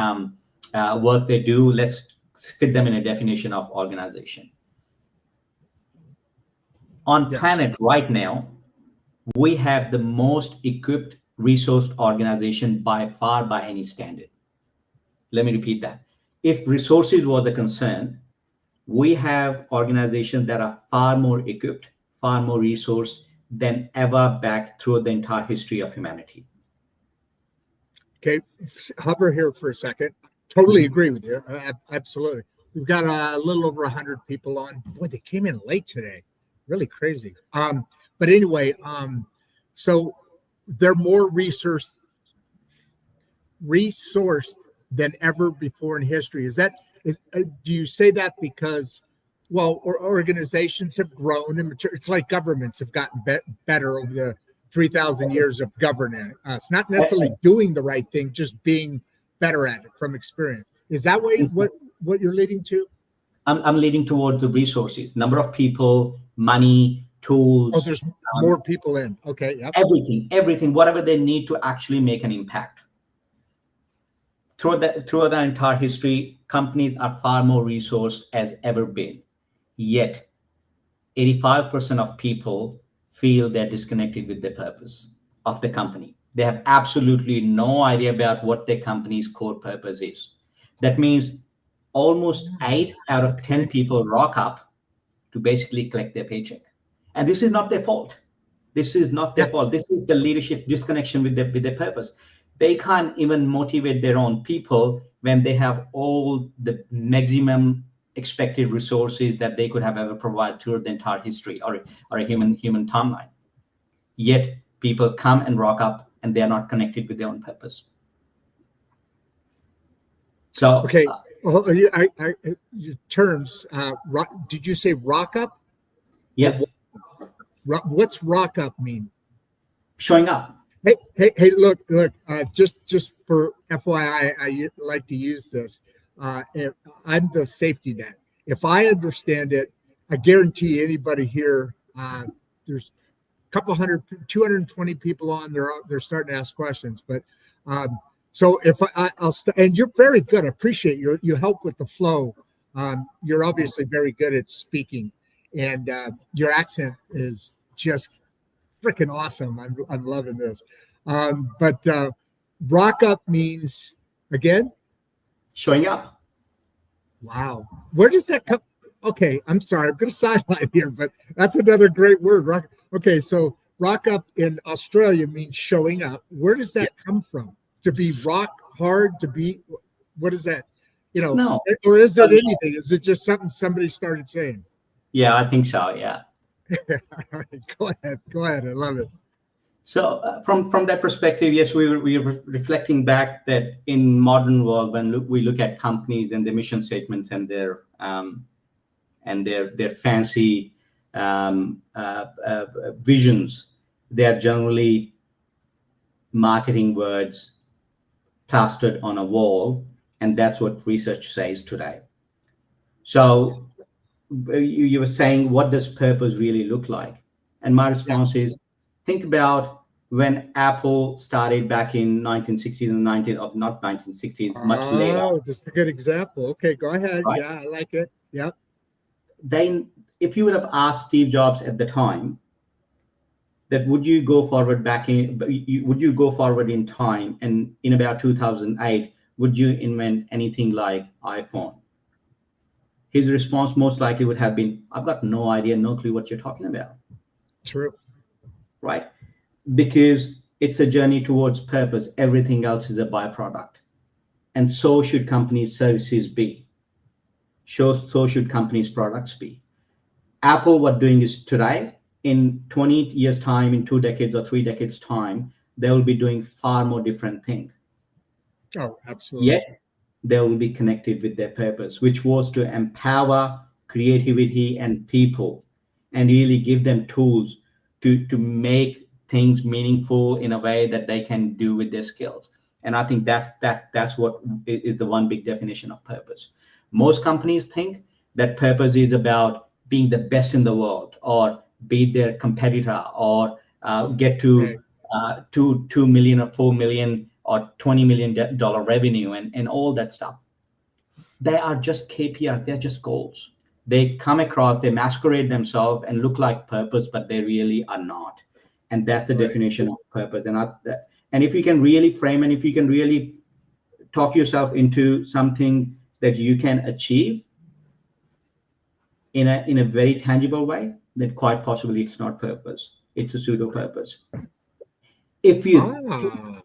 work they do. Let's fit them in a definition of organization. On planet right now, we have the most equipped, resourced organization by far by any standard. Let me repeat that. If resources were the concern, we have organizations that are far more equipped, far more resourced than ever back through the entire history of humanity. Okay, hover here for a second. Totally agree with you. Absolutely. We've got a little over 100 people on. Boy, they came in late today. Really crazy. But anyway, so they're more resourced than ever before in history. Do you say that because, well, organizations have grown and matured? It's like governments have gotten better over the 3,000 years of governing us. Not necessarily doing the right thing, just being better at it from experience. Is that what you're leading to? I'm leading towards the resources, number of people, money, tools. Oh, there's more people in. Okay. Yep. Everything, whatever they need to actually make an impact. Throughout the entire history, companies are far more resourced as ever been. Yet, 85% of people feel they're disconnected with the purpose of the company. They have absolutely no idea about what their company's core purpose is. That means almost 8 out of 10 people rock up to basically collect their paycheck. And this is not their fault. This is not their fault. This is the leadership disconnection with their purpose. They can't even motivate their own people when they have all the maximum expected resources that they could have ever provided throughout the entire history or a human timeline. Yet people come and rock up and they are not connected with their own purpose. So okay, your terms. Did you say rock up? Yeah. What's rock up mean? Showing up. Hey! Look! Just for FYI, I like to use this. I'm the safety net. If I understand it, I guarantee anybody here. There's a couple hundred, 220 people on. They're starting to ask questions. But so if I'll and you're very good. I appreciate you help with the flow. You're obviously very good at speaking, and your accent is just freaking awesome. I'm loving this. But rock up means, again? Showing up. Wow. Where does that come? Okay, I'm sorry. I'm going to sideline here, but that's another great word. Rock. Okay, so rock up in Australia means showing up. Where does that come from? To be rock hard, to be, what is that? No. Or is it anything? Is it just something somebody started saying? Yeah, I think so. Yeah. All right, go ahead. I love it. So from that perspective, yes, we are reflecting back that in modern world, when we look at companies and their mission statements and their fancy visions, they are generally marketing words plastered on a wall, and that's what research says today. So you were saying, what does purpose really look like? And my response is, think about when Apple started back in 1960s and not 1960s, much later. Oh, this is a good example. Okay, go ahead. Right? Yeah, I like it. Yeah. Then, if you would have asked Steve Jobs at the time, that would you go forward in time, and in about 2008, would you invent anything like iPhone? His response most likely would have been, I've got no idea, no clue what you're talking about. True. Right? Because it's a journey towards purpose. Everything else is a byproduct. And so should companies' services be. So should companies' products be. Apple, what doing is today, in 20 years' time, in 2 decades or 3 decades' time, they will be doing far more different things. Oh, absolutely. Yet, they will be connected with their purpose, which was to empower creativity and people and really give them tools to make things meaningful in a way that they can do with their skills. And I think that's what is the one big definition of purpose. Most companies think that purpose is about being the best in the world, or beat their competitor, or get to 2 million or 4 million or $20 million revenue and all that stuff. They are just KPIs. They're just goals. They come across, they masquerade themselves and look like purpose, but they really are not. And that's the definition of purpose. And if you can really frame, and if you can really talk yourself into something that you can achieve in a very tangible way, then quite possibly it's not purpose. It's a pseudo purpose. If you,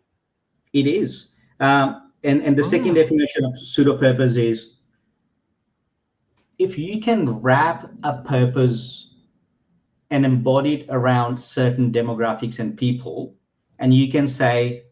it is. And the second definition of pseudo purpose is, if you can wrap a purpose and embody it around certain demographics and people, and you can say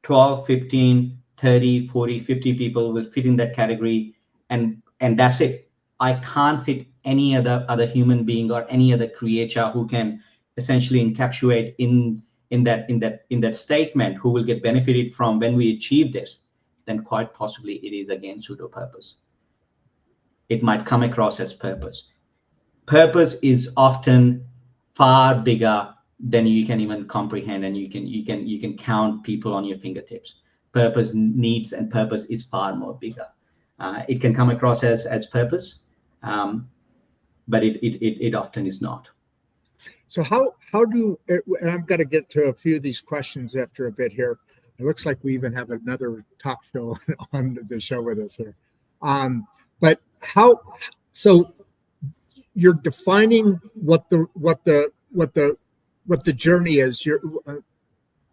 12, 15, 30, 40, 50 people will fit in that category, and that's it. I can't fit any other human being or any other creature who can essentially encapsulate in that statement, who will get benefited from when we achieve this, then quite possibly it is again pseudo purpose. It might come across as purpose. Purpose is often far bigger than you can even comprehend, and you can count people on your fingertips. Purpose needs and purpose is far more bigger. It can come across as purpose, but it often is not. So how do, and I'm going to get to a few of these questions after a bit here. It looks like we even have another talk show on the show with us here. But how, so you're defining what the journey is.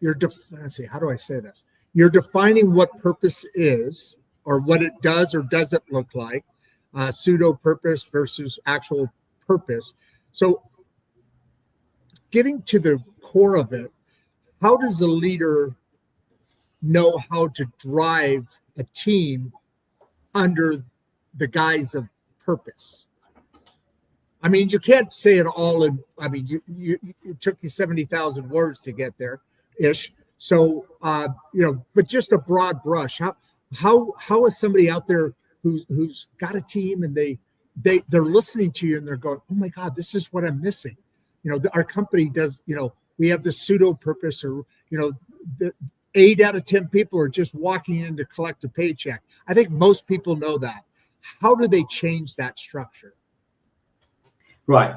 Let's see, how do I say this? You're defining what purpose is, or what it does or doesn't look like, pseudo purpose versus actual purpose. So getting to the core of it, how does a leader know how to drive a team under the guise of purpose? I mean, you can't say it all in, I mean, it took you 70,000 words to get there ish. So, but just a broad brush, how is somebody out there who's got a team and they're listening to you and they're going, oh my God, this is what I'm missing. Our company does, we have this pseudo purpose, or, the 8 out of 10 people are just walking in to collect a paycheck. I think most people know that. How do they change that structure? Right.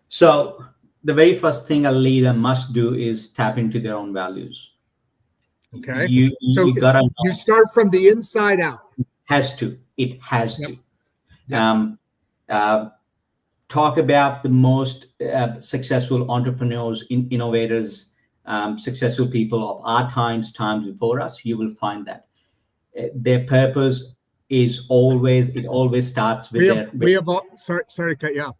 So the very first thing a leader must do is tap into their own values. Okay. You So gotta know. you start from the inside out. It has Yep. to. Yep. Talk about the most successful entrepreneurs, innovators, successful people of our times before us. You will find that their purpose is always starts with sorry to cut you off.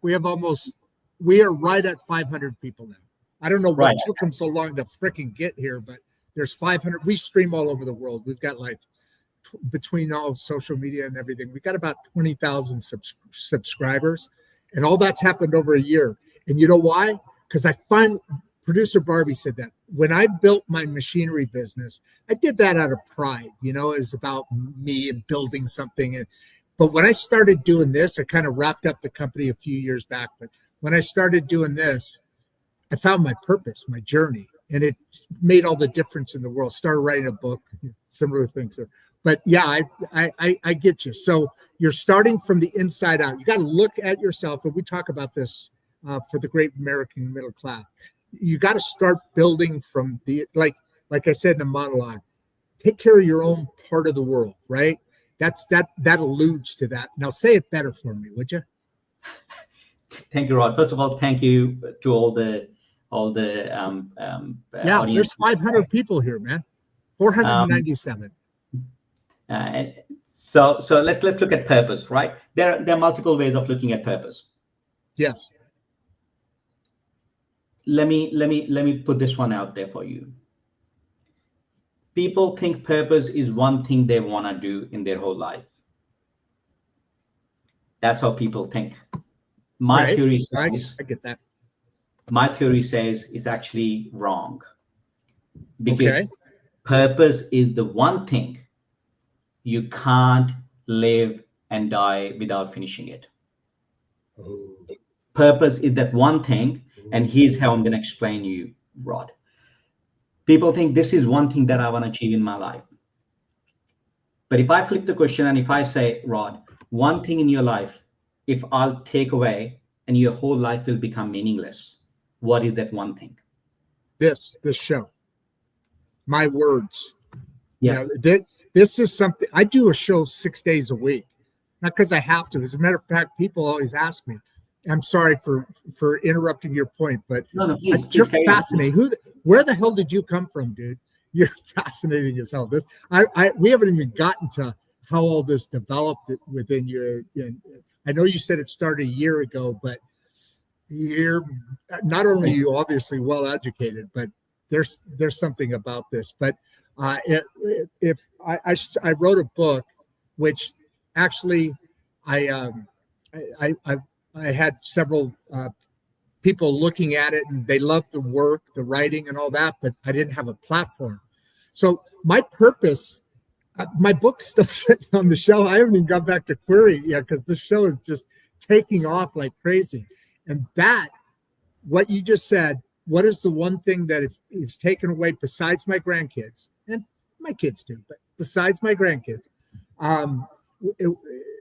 We are right at 500 people now. I don't know what Right. took them so long to freaking get here, but there's 500. We stream all over the world. We've got like between all social media and everything, we got about 20,000 subscribers, and all that's happened over a year. And you know why? Because I find producer Barbie said that when I built my machinery business, I did that out of pride. It's about me and building something. But when I started doing this, I kind of wrapped up the company a few years back. But when I started doing this, I found my purpose, my journey, and it made all the difference in the world. Started writing a book, similar things. But yeah, I get you. So you're starting from the inside out. You got to look at yourself, and we talk about this for the great American middle class. You got to start building from the like I said in the monologue. Take care of your own part of the world, right? That alludes to that. Now say it better for me, would you? Thank you, Rod. First of all, thank you to all the yeah. audience. There's 500 people here, man. 497. So let's look at purpose, right? There are multiple ways of looking at purpose. Yes. Let me put this one out there for you. People think purpose is one thing they want to do in their whole life. That's how people think. My theory says, I get that. My theory says it's actually wrong, because purpose is the one thing you can't live and die without finishing it. Oh. Purpose is that one thing, and here's how I'm going to explain you, Rod. People think this is one thing that I want to achieve in my life. But if I flip the question and if I say, Rod, one thing in your life, if I'll take away and your whole life will become meaningless, what is that one thing? This show. My words. Yeah. This is something I do a show 6 days a week, not because I have to. As a matter of fact, people always ask me. I'm sorry for interrupting your point, but no, please, you're fascinating. Where the hell did you come from, dude? You're fascinating as hell. We haven't even gotten to how all this developed within you. I know you said it started a year ago, but you're not only are you obviously well educated, but there's something about this. But if I wrote a book, which actually I had several people looking at it, and they loved the work, the writing, and all that, but I didn't have a platform. So my purpose, my book's still sitting on the shelf. I haven't even got back to query it yet because this show is just taking off like crazy. And what you just said, what is the one thing that is taken away besides my grandkids, and my kids too, but besides my grandkids,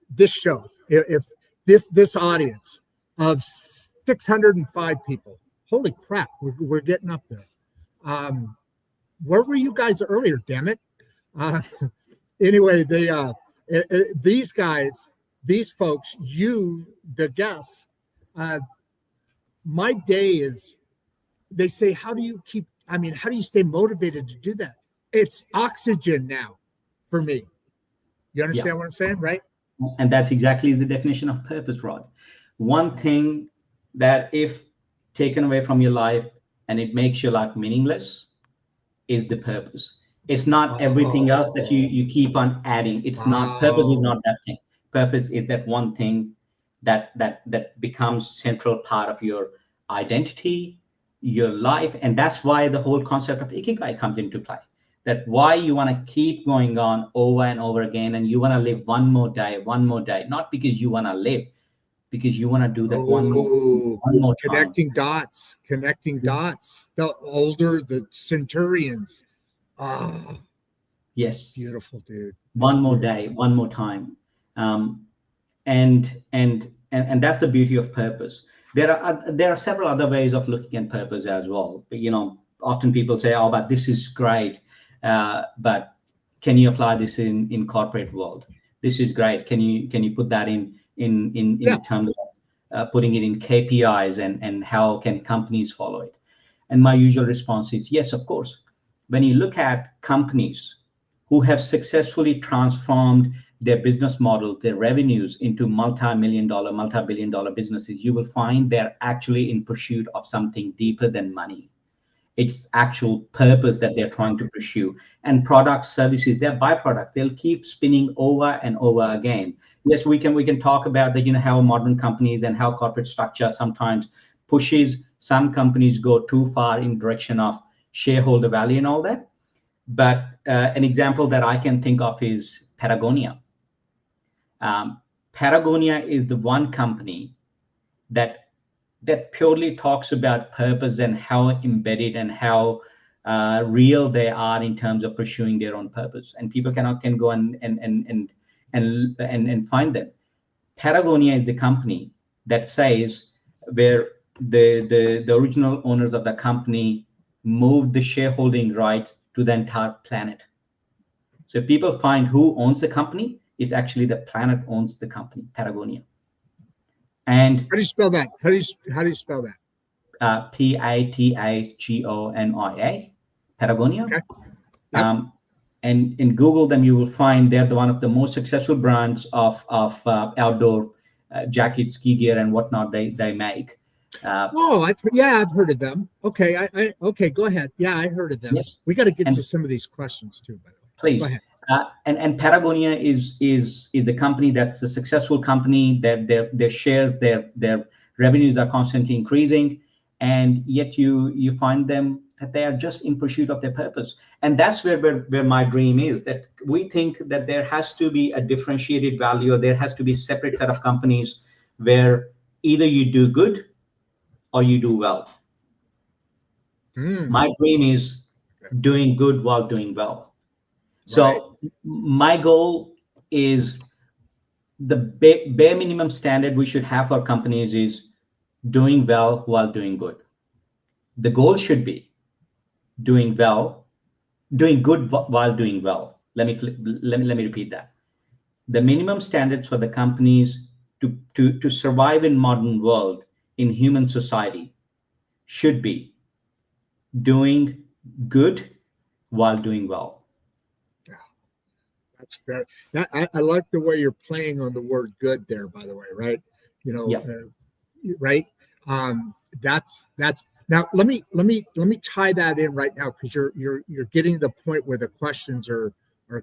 this show, if this audience of 605 people, holy crap, we're getting up there. Where were you guys earlier, damn it? Anyway, these guys, these folks, you, the guests, my day is, they say, how do you stay motivated to do that? It's oxygen now for me. You understand what I'm saying, right? And that's exactly the definition of purpose, Rod. One thing that if taken away from your life and it makes your life meaningless is the purpose. It's not everything else that you keep on adding. It's not, purpose is not that thing. Purpose is that one thing that becomes central part of your identity, your life. And that's why the whole concept of ikigai comes into play. That why you want to keep going on over and over again, and you want to live one more day, not because you want to live, because you want to do that one more connecting dots. The older, the centurions. Yes, beautiful, dude. One more day, one more time, and that's the beauty of purpose. There are several other ways of looking at purpose as well. But, often people say, "Oh, but this is great, but can you apply this in corporate world? This is great. Can you put that in Yeah. terms of putting it in KPIs and how can companies follow it?" And my usual response is yes, of course. When you look at companies who have successfully transformed their business model, their revenues into multi-million dollar, multi-billion dollar businesses, you will find they're actually in pursuit of something deeper than money. It's actual purpose that they're trying to pursue. And products, services, they're byproducts. They'll keep spinning over and over again. Yes, we can talk about that, how modern companies and how corporate structure sometimes pushes some companies go too far in direction of shareholder value and all that. But an example that I can think of is Patagonia. Patagonia is the one company that purely talks about purpose and how embedded and how real they are in terms of pursuing their own purpose. And people can go and find them. Patagonia is the company that says where the original owners of the company moved the shareholding rights to the entire planet. So if people find who owns the company, it's actually the planet owns the company, Patagonia. And how do you spell that? How do you spell that? Patagonia, Patagonia. Okay. Yep. And in Google them, you will find they're one of the most successful brands of outdoor jacket, ski gear, and whatnot they make. I've heard of them. Okay, okay, go ahead. Yeah, I heard of them. Yes. We got to get to some of these questions too, by the way. Please. Go ahead. And Patagonia is the company that's the successful company. Their shares, their revenues are constantly increasing, and yet you find them that they are just in pursuit of their purpose. And that's where my dream is, that we think that there has to be a differentiated value, or there has to be a separate set of companies where either you do good or you do well. My dream is doing good while doing well. So my goal is the bare minimum standard we should have for companies is doing well while doing good. The goal should be doing good while doing well. Let me repeat that. The minimum standards for the companies to survive in modern world, in human society, should be doing good while doing well. That's fair. I like the way you're playing on the word good there, by the way, right? Right. That's now let me tie that in right now, because you're getting to the point where the questions are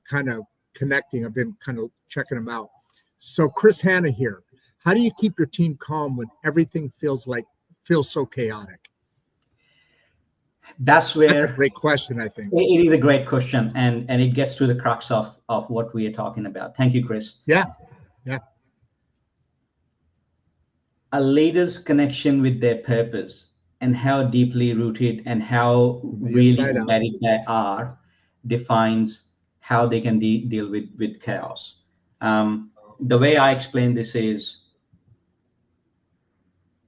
kind of connecting. I've been kind of checking them out. So Chris Hanna here. How do you keep your team calm when everything feels so chaotic? That's a great question, I think. It is a great question, and it gets to the crux of what we are talking about. Thank you, Chris. Yeah. A leader's connection with their purpose and how deeply rooted and how really embedded they are defines how they can deal with chaos. The way I explain this is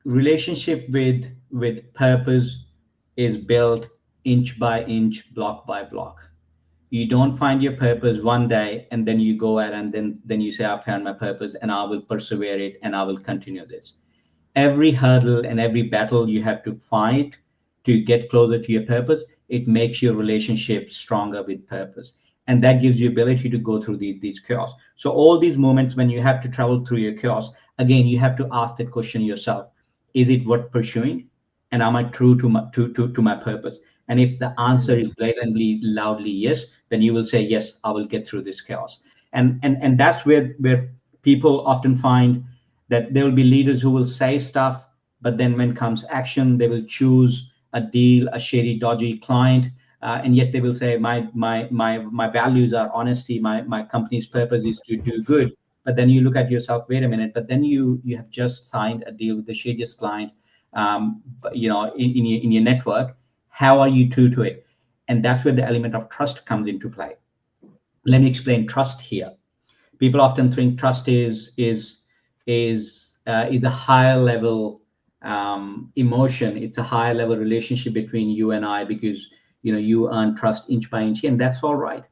relationship with purpose is built inch by inch, block by block. You don't find your purpose one day and then you go out and then you say, I found my purpose and I will persevere it and I will continue this. Every hurdle and every battle you have to fight to get closer to your purpose, it makes your relationship stronger with purpose. And that gives you ability to go through these chaos. So all these moments when you have to travel through your chaos, again, you have to ask that question yourself. Is it worth pursuing? And am I true to my purpose? And if the answer is blatantly, loudly yes, then you will say, yes, I will get through this chaos. And that's where people often find that there will be leaders who will say stuff, but then when comes action, they will choose a deal, a shady, dodgy client, and yet they will say, my values are honesty, my company's purpose is to do good. But then you look at yourself, wait a minute, but then you have just signed a deal with the shadiest client, in your network. How are you true to it? And that's where the element of trust comes into play. Let me explain trust here. People often think trust is a higher level emotion. It's a higher level relationship between you and I, because you earn trust inch by inch, and that's all right.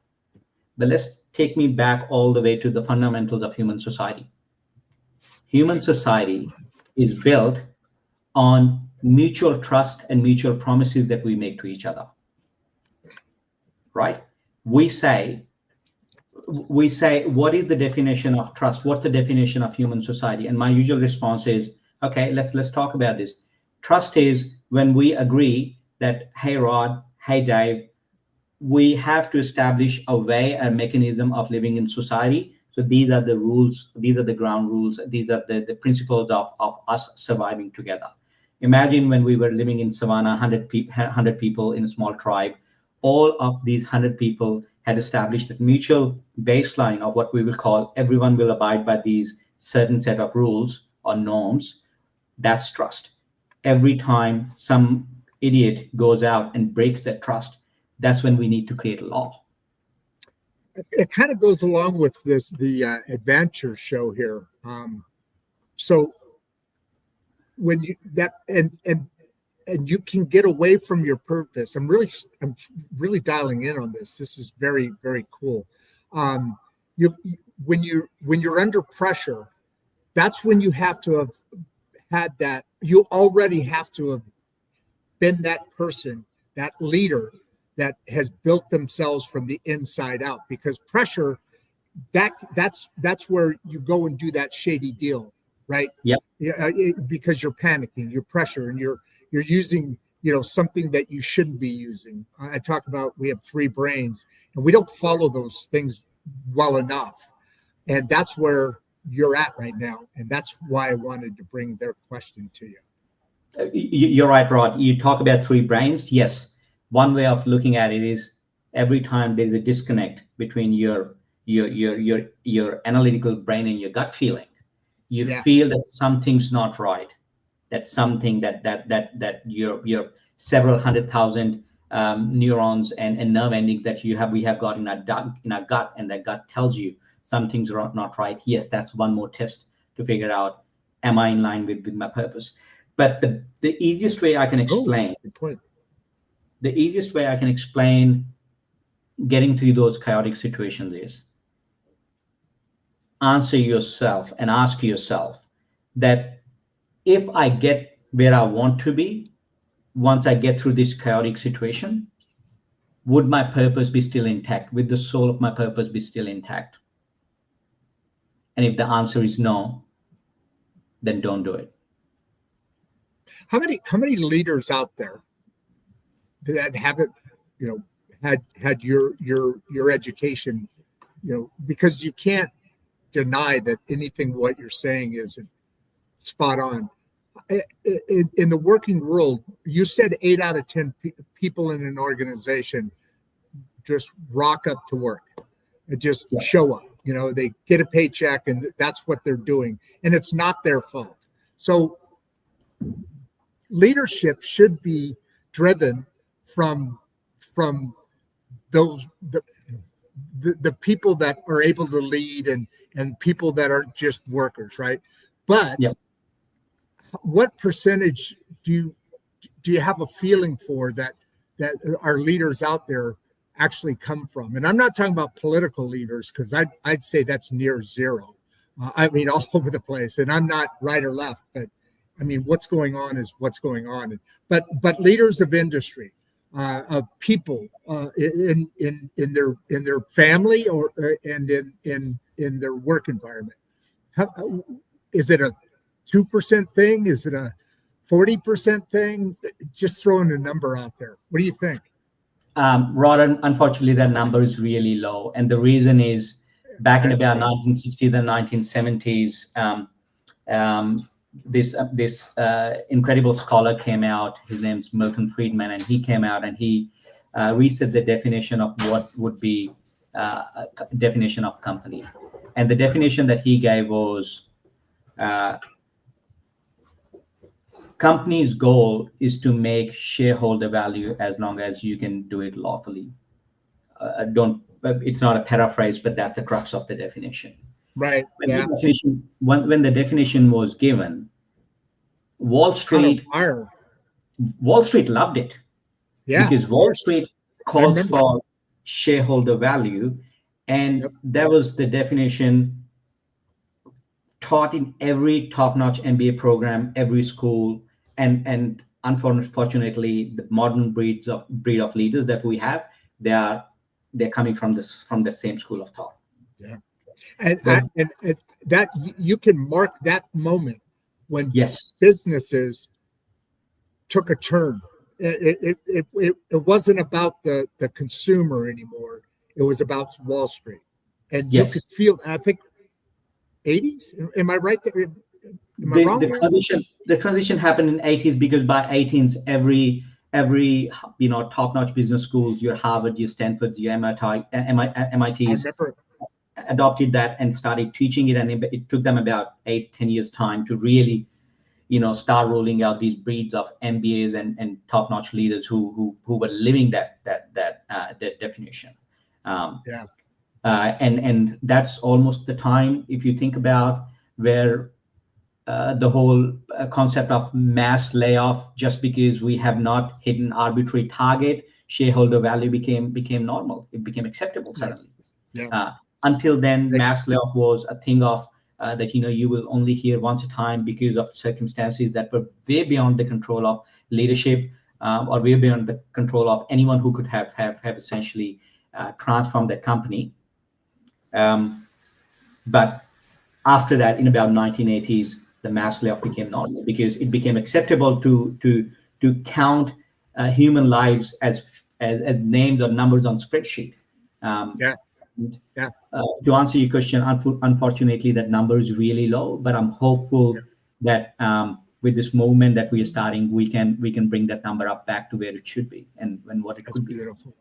But let's take me back all the way to the fundamentals of human society. Human society is built on mutual trust and mutual promises that we make to each other. Right? We say, what is the definition of trust? What's the definition of human society? And my usual response is, okay, let's talk about this. Trust is when we agree that, hey Rod, hey Dave, we have to establish a way, a mechanism of living in society. So these are the rules, these are the ground rules, these are the principles of us surviving together. Imagine when we were living in Savannah, 100 people in a small tribe. All of these 100 people had established a mutual baseline of what we will call everyone will abide by these certain set of rules or norms. That's trust. Every time some idiot goes out and breaks that trust, that's when we need to create a law. It kind of goes along with the adventure show here. So when you and you can get away from your purpose. I'm really dialing in on this. This is very, very cool. When you're under pressure, that's when you have to have had that. You already have to have been that person, that leader that has built themselves from the inside out, because pressure, that's where you go and do that shady deal, right? Yeah. Because you're panicking, you're pressure, and you're using something that you shouldn't be using. I talk about we have 3 brains, and we don't follow those things well enough, and that's where you're at right now, and that's why I wanted to bring their question to you. You're right, Rod. You talk about 3 brains. Yes. One way of looking at it is every time there is a disconnect between your analytical brain and your gut feeling, you feel that something's not right. That something that your several 100,000 neurons and nerve endings that we have got in our gut, and that gut tells you something's not right. Yes, that's one more test to figure out, am I in line with my purpose? But the easiest way I can explain. Good point. The easiest way I can explain getting through those chaotic situations is answer yourself and ask yourself that if I get where I want to be, once I get through this chaotic situation, would my purpose be still intact? Would the soul of my purpose be still intact? And if the answer is no, then don't do it. How many leaders out there that haven't, had your education, because you can't deny that anything what you're saying isn't spot on. In the working world, you said 8 out of 10 people in an organization just rock up to work and just show up. They get a paycheck and that's what they're doing, and it's not their fault. So leadership should be driven from those the people that are able to lead and people that aren't just workers, right? But what percentage do you have a feeling for that our leaders out there actually come from? And I'm not talking about political leaders, because I'd say that's near zero. I mean, all over the place. And I'm not right or left, but I mean, what's going on is what's going on. But leaders of industry, of people in their family and in their work environment. Is it a 2% thing? Is it a 40% thing? Just throwing a number out there. What do you think? Rod, unfortunately, that number is really low. And the reason is back in about 1960s and 1970s, this incredible scholar came out. His name's Milton Friedman, and he came out and he reset the definition of what would be a definition of company. And the definition that he gave was company's goal is to make shareholder value as long as you can do it lawfully. It's not a paraphrase, but that's the crux of the definition. Right. When the definition was given, Wall Street, fire. Wall Street loved it, Yeah, because Wall Street calls remember. for shareholder value, and Yep. that was the definition taught in every top-notch MBA program, every school, and unfortunately, the modern breed of leaders that we have, they're coming from the same school of thought. Yeah, and So, that you can mark that moment when yes, businesses took a turn. It wasn't about the consumer anymore. It was about Wall Street, and you yes. could feel. I think 80s. Am I right there? Am I wrong? The transition happened in 80s, because by 18s, every top-notch business schools, your Harvard, your Stanford, your MITs, remember. adopted that and started teaching it, and it took them about 8-10 years time to really start rolling out these breeds of MBAs and top-notch leaders who were living that definition. Yeah. And that's almost the time, if you think about, where the whole concept of mass layoff, just because we have not hit an arbitrary target, shareholder value became normal. It became acceptable suddenly. Yeah. Until then, mass layoff was a thing of that you will only hear once a time, because of circumstances that were way beyond the control of leadership, or way beyond the control of anyone who could have essentially transformed that company. But after that, in about 1980s, the mass layoff became normal, because it became acceptable to count human lives as names or numbers on spreadsheet. To answer your question, unfortunately, that number is really low. But I'm hopeful that with this movement that we are starting, we can bring that number up back to where it should be and what it could be. Beautiful.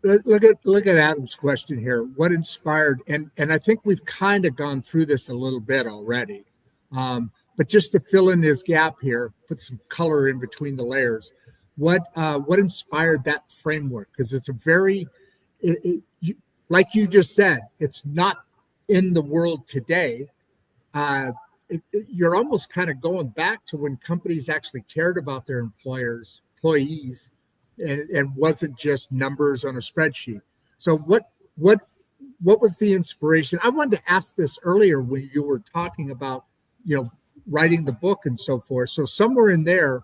Look at Adam's question here. What inspired? And I think we've kind of gone through this a little bit already, but just to fill in this gap here, put some color in between the layers. What inspired that framework? Because it's a very, like you just said, it's not in the world today. You're almost kind of going back to when companies actually cared about their employees, and wasn't just numbers on a spreadsheet. So what was the inspiration? I wanted to ask this earlier when you were talking about writing the book and so forth. So somewhere in there,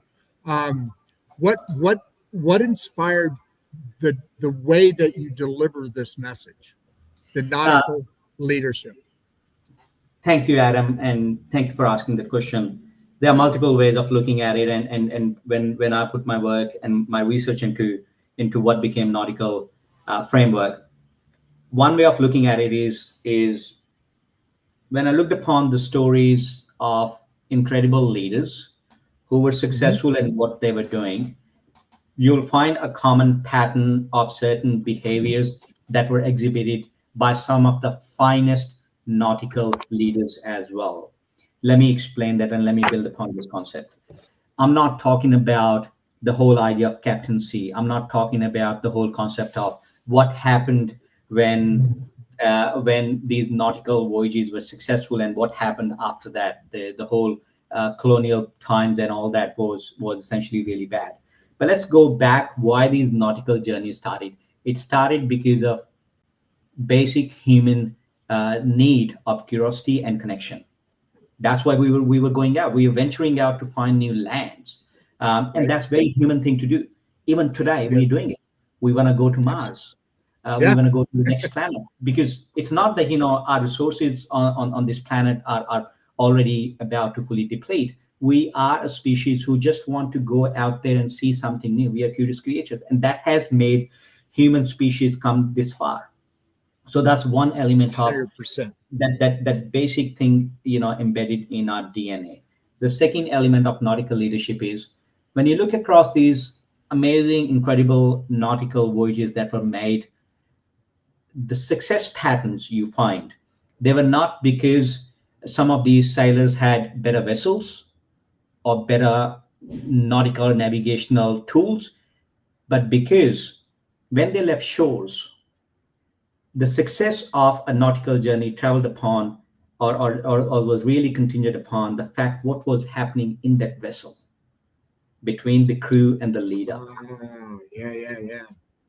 what inspired the way that you deliver this message, the nautical leadership? Thank you, Adam, and thank you for asking that question. There are multiple ways of looking at it, and when I put my work and my research into what became nautical framework, one way of looking at it is when I looked upon the stories of incredible leaders who were successful in what they were doing, you'll find a common pattern of certain behaviors that were exhibited by some of the finest nautical leaders as well. Let me explain that, and let me build upon this concept. I'm not talking about the whole idea of captaincy. I'm not talking about the whole concept of what happened when these nautical voyages were successful and what happened after that. The whole colonial times and all that was essentially really bad. But let's go back why these nautical journeys started. It started because of basic human need of curiosity and connection. That's why we were going out. We were venturing out to find new lands, and that's a very human thing to do. Even today, we're doing it. We want to go to Mars. We want to go to the next planet, because it's not that our resources on this planet are already about to fully deplete. We are a species who just want to go out there and see something new. We are curious creatures, and that has made human species come this far. So that's one element of 100%. that basic thing, embedded in our DNA. The second element of nautical leadership is when you look across these amazing, incredible nautical voyages that were made, the success patterns you find, they were not because some of these sailors had better vessels or better nautical navigational tools, but because when they left shores, the success of a nautical journey traveled upon or was really contingent upon the fact what was happening in that vessel between the crew and the leader. Oh, yeah.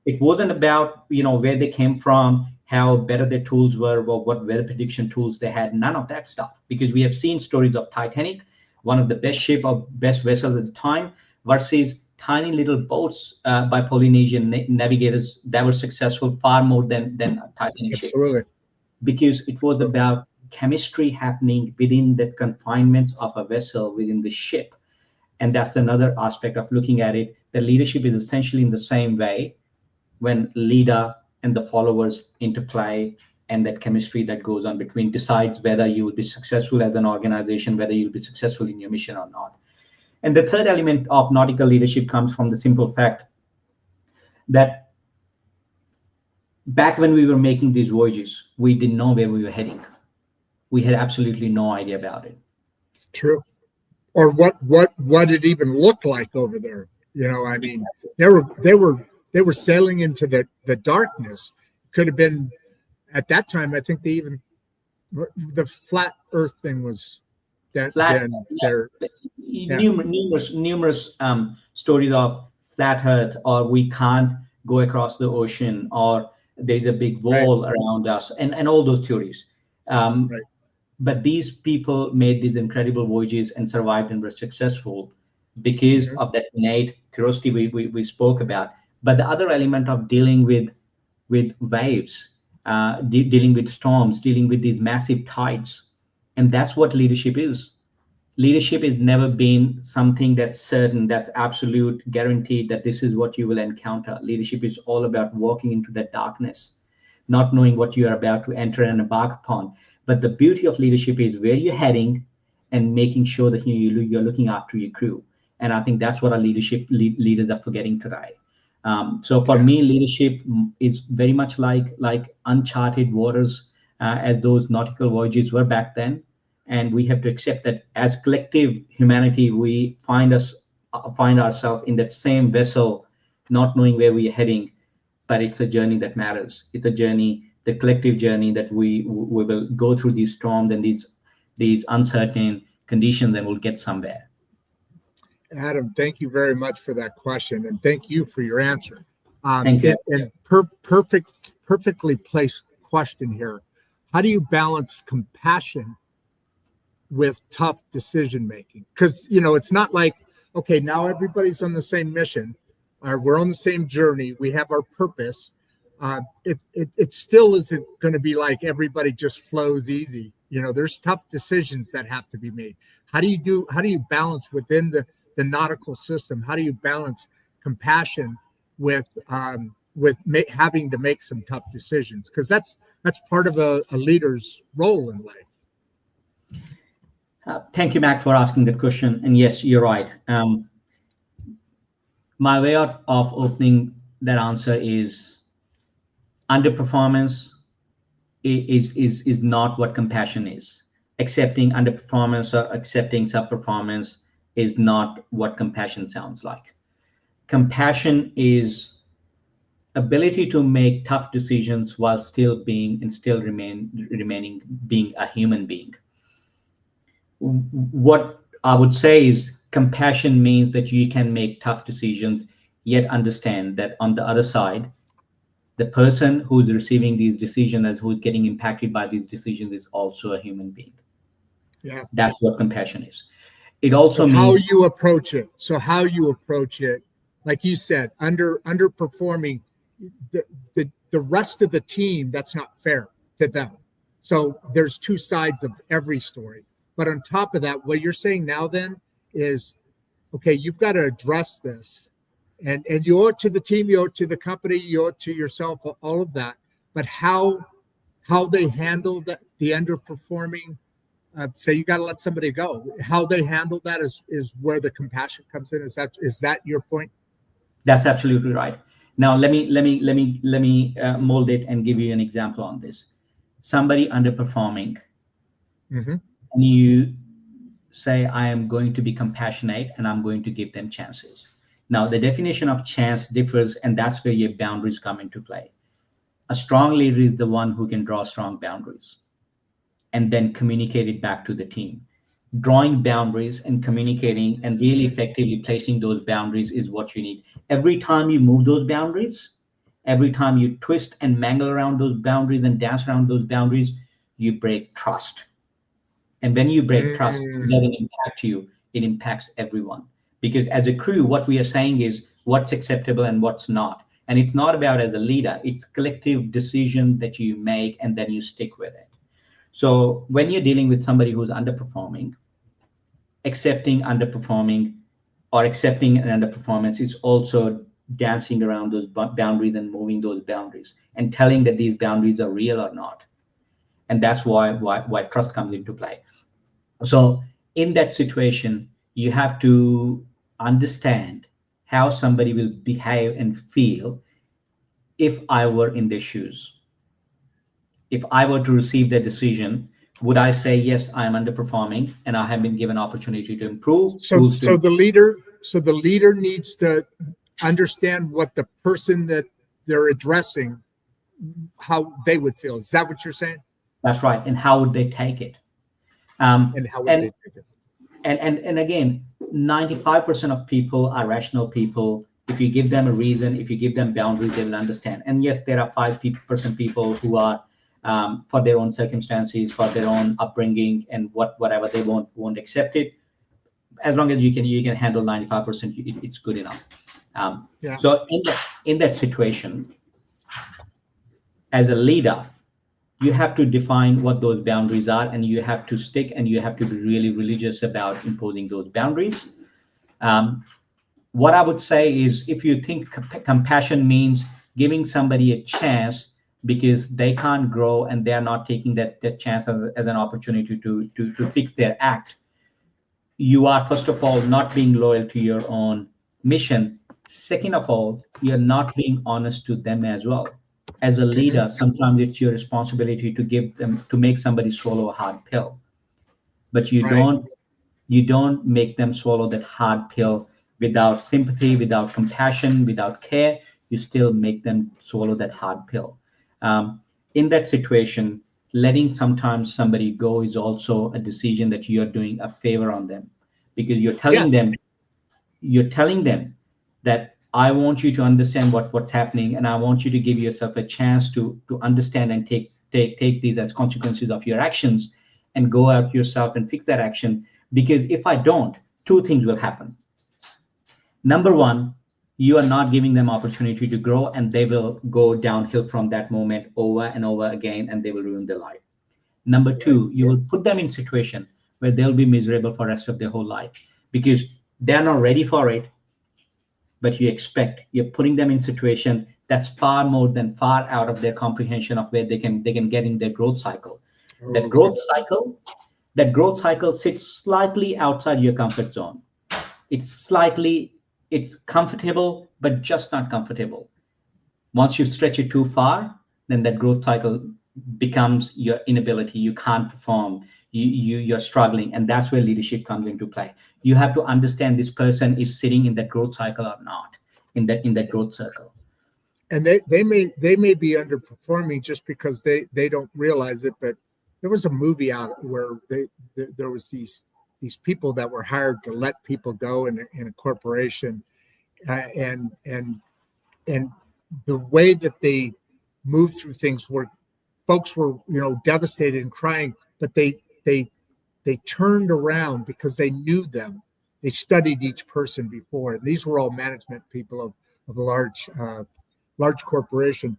It wasn't about, where they came from, how better their tools were, or what weather prediction tools they had. None of that stuff, because we have seen stories of Titanic, one of the best ship or best vessels at the time, versus tiny little boats by Polynesian navigators that were successful far more than Titanic ship. Absolutely. Because it was about chemistry happening within the confinements of a vessel within the ship. And that's another aspect of looking at it. The leadership is essentially in the same way when leader and the followers interplay, and that chemistry that goes on between decides whether you will be successful as an organization, whether you'll be successful in your mission or not. And the third element of nautical leadership comes from the simple fact that back when we were making these voyages, we didn't know where we were heading. We had absolutely no idea about it. True. Or what it even looked like over there. I mean, they were sailing into the darkness. Could have been at that time. I think the flat Earth thing was that then there. Yeah. Numerous stories of flat Earth, or we can't go across the ocean, or there's a big wall around us, and all those theories. Right. But these people made these incredible voyages and survived and were successful because of that innate curiosity we spoke about. But the other element of dealing with waves, dealing with storms, dealing with these massive tides, and that's what leadership is. Leadership has never been something that's certain, that's absolute, guaranteed that this is what you will encounter. Leadership is all about walking into that darkness, not knowing what you are about to enter and embark upon. But the beauty of leadership is where you're heading and making sure that you're looking after your crew. And I think that's what our leadership leaders are forgetting today. So for me, leadership is very much like uncharted waters, as those nautical voyages were back then. And we have to accept that as collective humanity, we find ourselves in that same vessel, not knowing where we are heading. But it's a journey that matters. It's a journey, the collective journey, that we will go through these storms and these uncertain conditions, and we'll get somewhere. Adam, thank you very much for that question, and thank you for your answer. Thank you. And perfectly placed question here. How do you balance compassion with tough decision making? Because it's not like, okay, now everybody's on the same mission, we're on the same journey, we have our purpose. It still isn't going to be like everybody just flows easy. There's tough decisions that have to be made. How do you balance within the nautical system? How do you balance compassion with having to make some tough decisions? Because that's part of a leader's role in life. Thank you, Mac, for asking that question. And yes, you're right. My way of opening that answer is underperformance is not what compassion is. Accepting underperformance or accepting subperformance is not what compassion sounds like. Compassion is ability to make tough decisions while still remaining being a human being. What I would say is compassion means that you can make tough decisions, yet understand that on the other side, the person who's receiving these decisions and who's getting impacted by these decisions is also a human being. Yeah. That's what compassion is. It also means how you approach it. So how you approach it, like you said, underperforming the rest of the team, that's not fair to them. So there's two sides of every story. But on top of that, what you're saying now then is, okay, you've got to address this. And you owe it to the team, you owe it to the company, you owe it to yourself, all of that. But how they handle the underperforming, say you got to let somebody go. How they handle that is where the compassion comes in. Is that your point? That's absolutely right. Now let me mold it and give you an example on this. Somebody underperforming, and you say, I am going to be compassionate and I'm going to give them chances. Now, the definition of chance differs, and that's where your boundaries come into play. A strong leader is the one who can draw strong boundaries. and then communicate it back to the team. Drawing boundaries and communicating and really effectively placing those boundaries is what you need. Every time you move those boundaries, every time you twist and mangle around those boundaries and dance around those boundaries, you break trust. And when you break trust, it doesn't impact you, it impacts everyone. Because as a crew, what we are saying is what's acceptable and what's not. And it's not about as a leader, it's collective decision that you make and then you stick with it. So when you're dealing with somebody who's underperforming, accepting underperforming or accepting an underperformance is also dancing around those boundaries and moving those boundaries and telling that these boundaries are real or not. And that's why trust comes into play. So in that situation, you have to understand how somebody will behave and feel if I were in their shoes. If I were to receive their decision, would I say, yes, I am underperforming and I have been given opportunity to improve? So the leader needs to understand what the person that they're addressing, how they would feel. Is that what you're saying? That's right. And how would they take it? And how would they take it? And again, 95% of people are rational people. If you give them a reason, if you give them boundaries, they will understand. And yes, there are 5% people who are for their own circumstances, for their own upbringing, and whatever they won't accept it. As long as you can handle 95%, it's good enough. So in that situation, as a leader, you have to define what those boundaries are, and you have to stick, and you have to be really religious about imposing those boundaries. What I would say is, if you think compassion means giving somebody a chance because they can't grow and they're not taking that chance as an opportunity to fix their act, you are, first of all, not being loyal to your own mission. Second of all, you're not being honest to them as well. As a leader, sometimes it's your responsibility to make somebody swallow a hard pill, but you don't make them swallow that hard pill without sympathy, without compassion, without care. You still make them swallow that hard pill. In that situation, letting sometimes somebody go is also a decision that you are doing a favor on them, because you're telling them that I want you to understand what's happening, and I want you to give yourself a chance to understand and take these as consequences of your actions, and go out yourself and fix that action. Because if I don't, two things will happen. Number one, you are not giving them opportunity to grow, and they will go downhill from that moment over and over again, and they will ruin their life. Number two, you will put them in a situation where they'll be miserable for the rest of their whole life, because they're not ready for it, but you're putting them in a situation that's far out of their comprehension of where they can get in their growth cycle. That growth cycle sits slightly outside your comfort zone. It's comfortable, but just not comfortable. Once you stretch it too far, then that growth cycle becomes your inability. You can't perform. You're struggling, and that's where leadership comes into play. You have to understand this person is sitting in that growth cycle or not, in that growth circle. And they may be underperforming just because they don't realize it. But there was a movie out where there was these people that were hired to let people go in a corporation, and the way that they moved through things were, folks were devastated and crying, but they turned around because they knew them. They studied each person before. And these were all management people of a large corporation.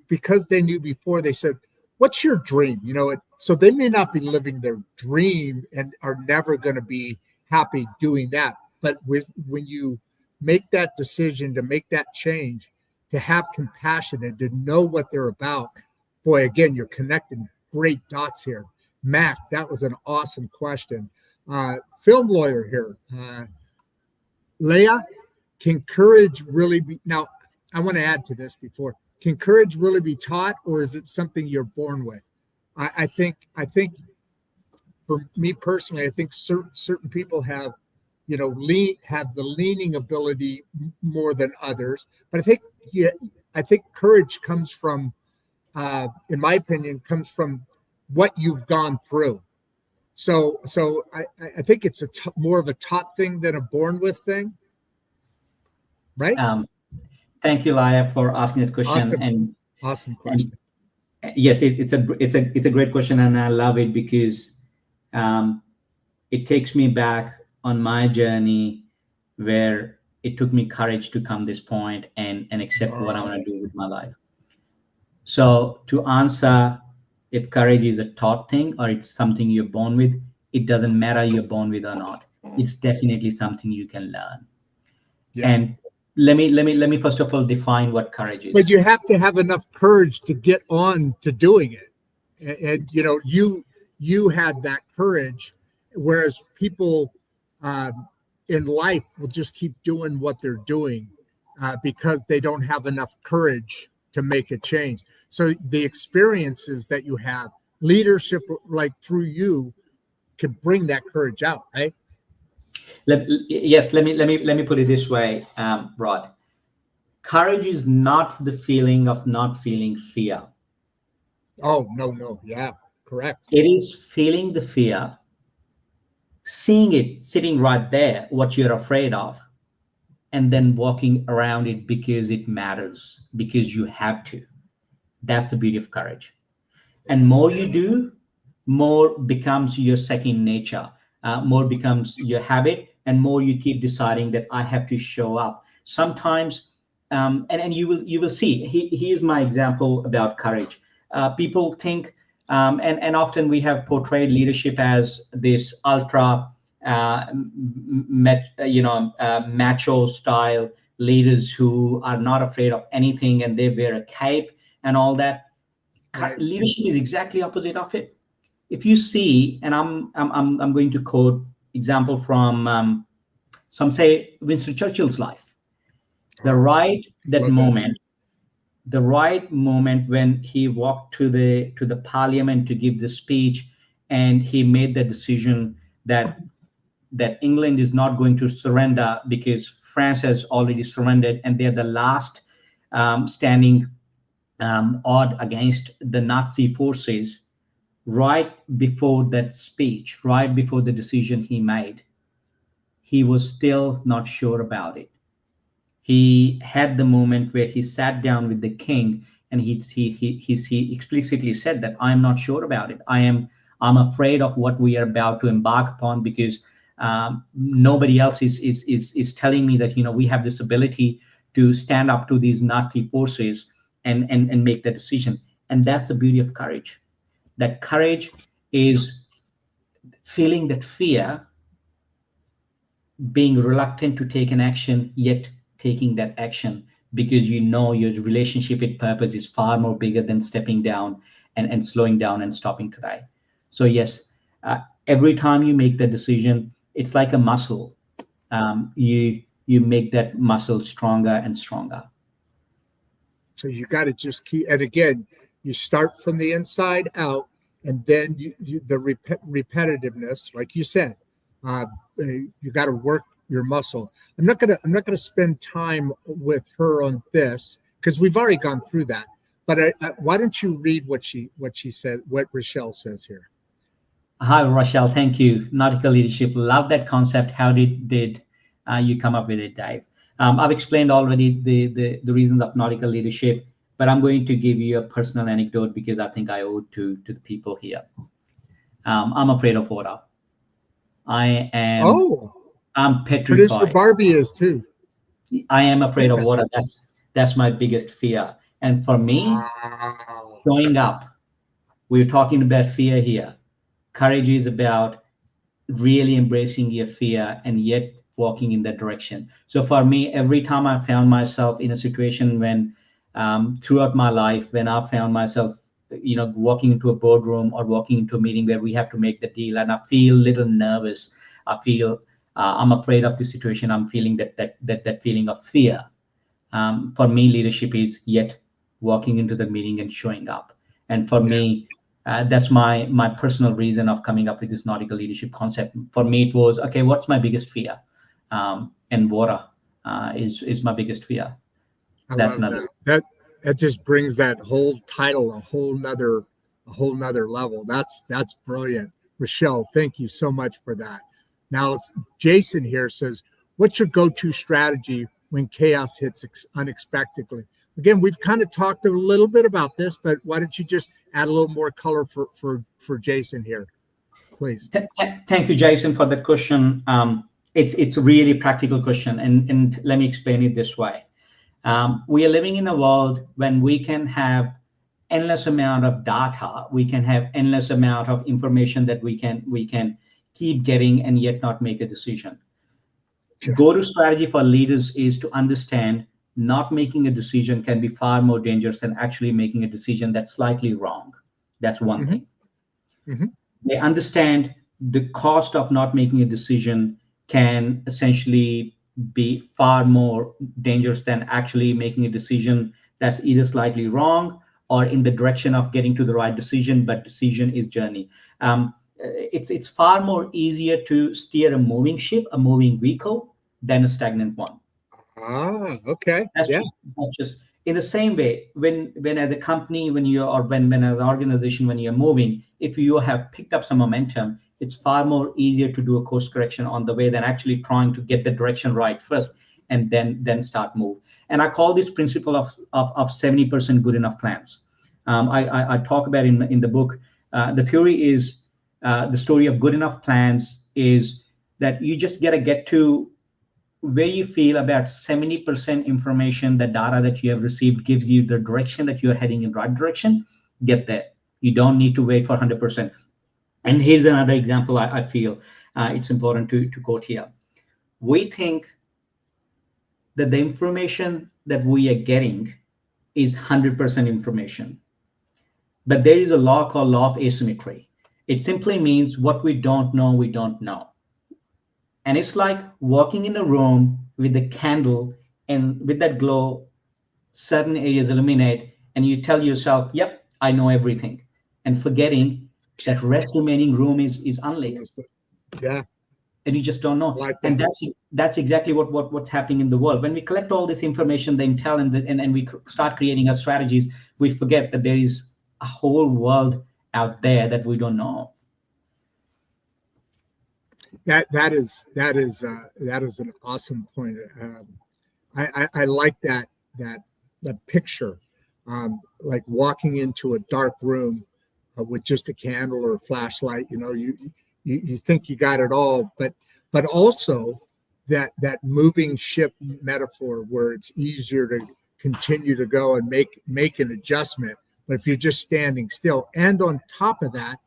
Because they knew before, they said, what's your dream? So they may not be living their dream and are never going to be happy doing that. But when you make that decision to make that change, to have compassion and to know what they're about, boy, again, you're connecting great dots here. Mac, that was an awesome question. Film lawyer here. Leah, can courage really be, now I want to add to this before, can courage really be taught, or is it something you're born with? I think for me personally, I think certain people have, have the leaning ability more than others. But I think courage comes from, in my opinion, comes from what you've gone through. So I think it's more of a taught thing than a born with thing, right? Thank you, Laya, for asking that question. Awesome question. And yes, it's a great question, and I love it because it takes me back on my journey where it took me courage to come this point and accept what I want to do with my life. So to answer if courage is a taught thing or it's something you're born with, it doesn't matter you're born with or not. It's definitely something you can learn. Yeah. And let me first of all define what courage is. But you have to have enough courage to get on to doing it. And you had that courage, whereas people in life will just keep doing what they're doing because they don't have enough courage to make a change. So the experiences that you have, leadership like through you, can bring that courage out, right? Let me put it this way, Rod. Courage is not the feeling of not feeling fear. Oh, no. Yeah, correct. It is feeling the fear, seeing it sitting right there, what you're afraid of, and then walking around it because it matters, because you have to. That's the beauty of courage. And more you do, more becomes your second nature, more becomes your habit, and more you keep deciding that I have to show up. Sometimes, and you will see, here's my example about courage. People think, and often we have portrayed leadership as this ultra, macho style leaders who are not afraid of anything and they wear a cape and all that. Right. Leadership is exactly opposite of it. If you see, and I'm going to quote example from some say Winston Churchill's life. The right moment when he walked to the parliament to give the speech, and he made the decision that England is not going to surrender because France has already surrendered and they're the last standing odd against the Nazi forces. Right before that speech, right before the decision he made, he was still not sure about it. He had the moment where he sat down with the king and he explicitly said that I'm not sure about it. I'm afraid of what we are about to embark upon because nobody else is telling me that we have this ability to stand up to these Nazi forces and make the decision. And that's the beauty of courage. That courage is feeling that fear, being reluctant to take an action, yet taking that action because your relationship with purpose is far more bigger than stepping down and slowing down and stopping today. So yes, every time you make the decision, it's like a muscle. You make that muscle stronger and stronger. So you got to just keep, and again, you start from the inside out, and then the repetitiveness, like you said, you got to work your muscle. I'm not gonna spend time with her on this because we've already gone through that. But why don't you read what she said, what Rochelle says here? Hi, Rochelle. Thank you. Nautical Leadership. Love that concept. How did you come up with it, Dave? I've explained already the reasons of Nautical Leadership, but I'm going to give you a personal anecdote because I think I owe it to the people here. I'm afraid of water. I'm petrified. Producer Barbie is too. I am afraid of water. That's my biggest fear. And for me, showing up, we're talking about fear here. Courage is about really embracing your fear and yet walking in that direction. So for me, every time I found myself in a situation when throughout my life, when I found myself, walking into a boardroom or walking into a meeting where we have to make the deal and I feel a little nervous, I feel I'm afraid of the situation, I'm feeling that feeling of fear. For me, leadership is yet walking into the meeting and showing up. And for me, that's my personal reason of coming up with this Nautical Leadership concept. For me, it was, okay, what's my biggest fear? And water is my biggest fear. That's another. That just brings that whole title a whole nother a whole nother level. That's brilliant. Rochelle, thank you so much for that. Now Jason here says, what's your go-to strategy when chaos hits unexpectedly? Again, we've kind of talked a little bit about this, but why don't you just add a little more color for Jason here, please? Thank you, Jason, for the question. It's a really practical question, and let me explain it this way. We are living in a world when we can have endless amount of data, we can have endless amount of information that we can keep getting and yet not make a decision. Sure. Go-to strategy for leaders is to understand not making a decision can be far more dangerous than actually making a decision that's slightly wrong. That's one thing. Mm-hmm. They understand the cost of not making a decision can essentially be far more dangerous than actually making a decision that's either slightly wrong or in the direction of getting to the right decision, but decision is journey. It's far more easier to steer a moving ship, a moving vehicle, than a stagnant one. Ah, okay. That's just in the same way, when as a company, when as an organization, when you're moving, if you have picked up some momentum, it's far more easier to do a course correction on the way than actually trying to get the direction right first and then start move. And I call this principle of 70% good enough plans. I talk about in the book. The theory is the story of good enough plans is that you just gotta get to where you feel about 70% information, the data that you have received gives you the direction that you're heading in the right direction. Get there. You don't need to wait for 100%. And here's another example I feel it's important to quote here. We think that the information that we are getting is 100% information. But there is a law called law of asymmetry. It simply means what we don't know, we don't know. And it's like walking in a room with a candle, and with that glow, certain areas illuminate, and you tell yourself, yep, I know everything. And forgetting that rest remaining room is unlit. Yeah. And you just don't know. Like that. And that's exactly what's happening in the world. When we collect all this information, the intel, and we start creating our strategies, we forget that there is a whole world out there that we don't know. That is an awesome point. I like that picture, like walking into a dark room with just a candle or a flashlight. You think you got it all, but also that moving ship metaphor where it's easier to continue to go and make an adjustment. But if you're just standing still, and on top of that,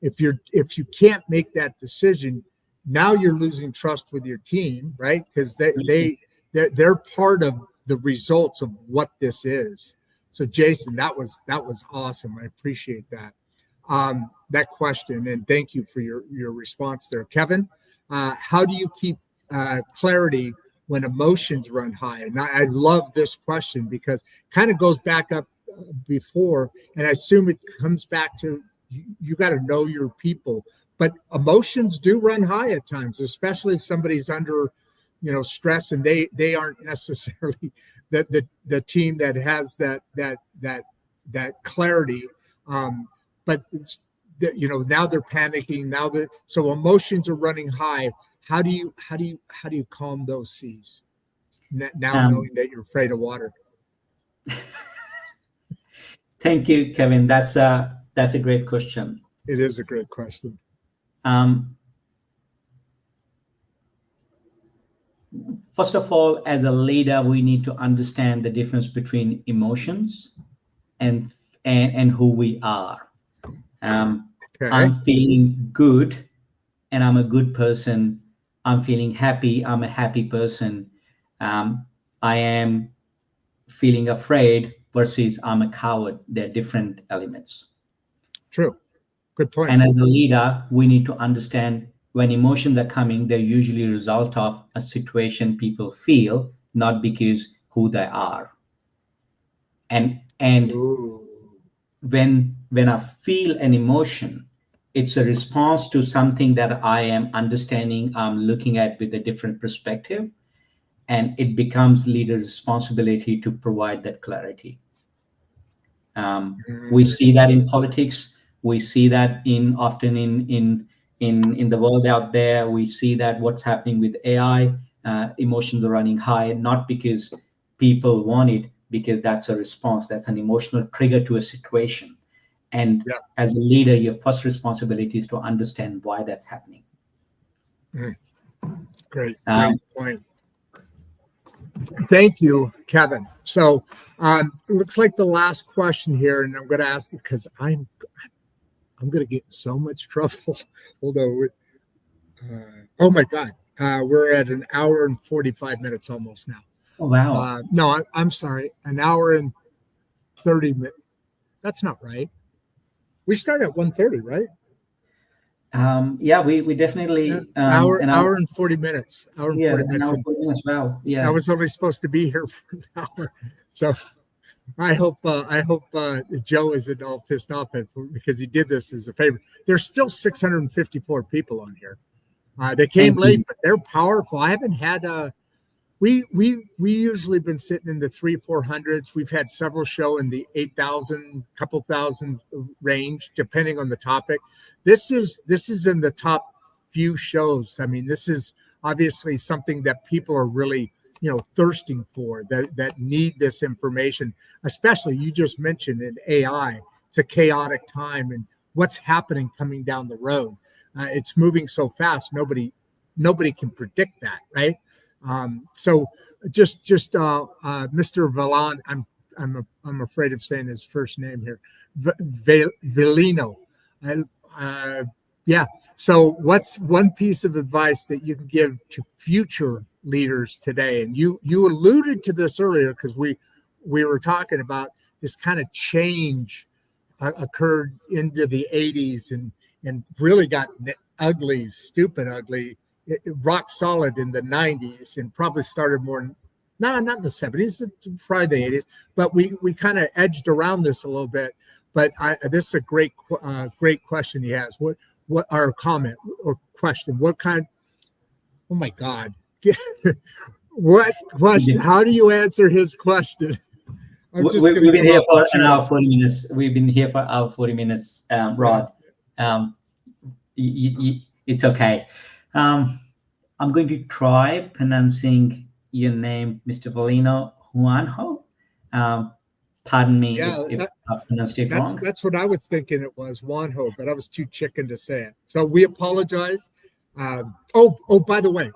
if you can't make that decision, now you're losing trust with your team, right? Because they're part of the results of what this is. So Jason, that was awesome. I appreciate that question, and thank you for your response there. Kevin, how do you keep clarity when emotions run high? And I love this question because it kind of goes back up before, and I assume it comes back to you got to know your people. But emotions do run high at times, especially if somebody's under, stress, and they aren't necessarily the team that has that clarity. But now they're panicking. So emotions are running high. How do you calm those seas? Now knowing that you're afraid of water. Thank you, Kevin. That's a great question. It is a great question. First of all, as a leader, we need to understand the difference between emotions and who we are. Okay. I'm feeling good, and I'm a good person. I'm feeling happy. I'm a happy person. I am feeling afraid versus I'm a coward. They're different elements. True. Good point. And as a leader, we need to understand when emotions are coming, they're usually a result of a situation people feel, not because who they are. And Ooh. when I feel an emotion, it's a response to something that I am understanding, I'm looking at with a different perspective, and it becomes leader's responsibility to provide that clarity. We see that in politics. We see that often in the world out there. We see that what's happening with AI, emotions are running high, not because people want it, because that's a response, that's an emotional trigger to a situation. And as a leader, your first responsibility is to understand why that's happening. Great point. Thank you, Kevin. So it looks like the last question here, and I'm going to ask you because I'm going to get in so much trouble. Hold on. Oh my God. We're at an hour and 45 minutes almost now. Oh, wow. No, I'm sorry. An hour and 30 minutes. That's not right. We start at 1:30, right? We definitely hour and 40 minutes. Hour and 40 minutes. An hour 40 minutes. Wow. Yeah. I was only supposed to be here for an hour. So I hope Joe isn't all pissed off because he did this as a favor. There's still 654 people on here. They came late, but they're powerful. I haven't had we usually been sitting in the 300-400s. We've had several show in the 8,000, couple thousand range, depending on the topic. This is in the top few shows. I mean, this is obviously something that people are really, thirsting for, that need this information. Especially, you just mentioned in AI, it's a chaotic time, and what's happening coming down the road. It's moving so fast, nobody can predict that, right? So just Mr. Valan, I'm afraid of saying his first name here, Velino. So what's one piece of advice that you can give to future leaders today? And you alluded to this earlier because we were talking about this kind of change occurred into the 80s and really got ugly, stupid ugly, rock solid in the 90s, and probably started not in the 70s, probably the 80s, but we kind of edged around this a little bit. But this is a great question he has. What our comment or question? What kind? Oh my God! What question? How do you answer his question? We've been here for an hour 40 minutes. We've been here for an hour 40 minutes, Rod. It's okay. I'm going to try pronouncing your name, Mr. Valino Juanjo. Pardon me if I pronounced it wrong. That's what I was thinking it was, Juanjo, but I was too chicken to say it. So we apologize. By the way,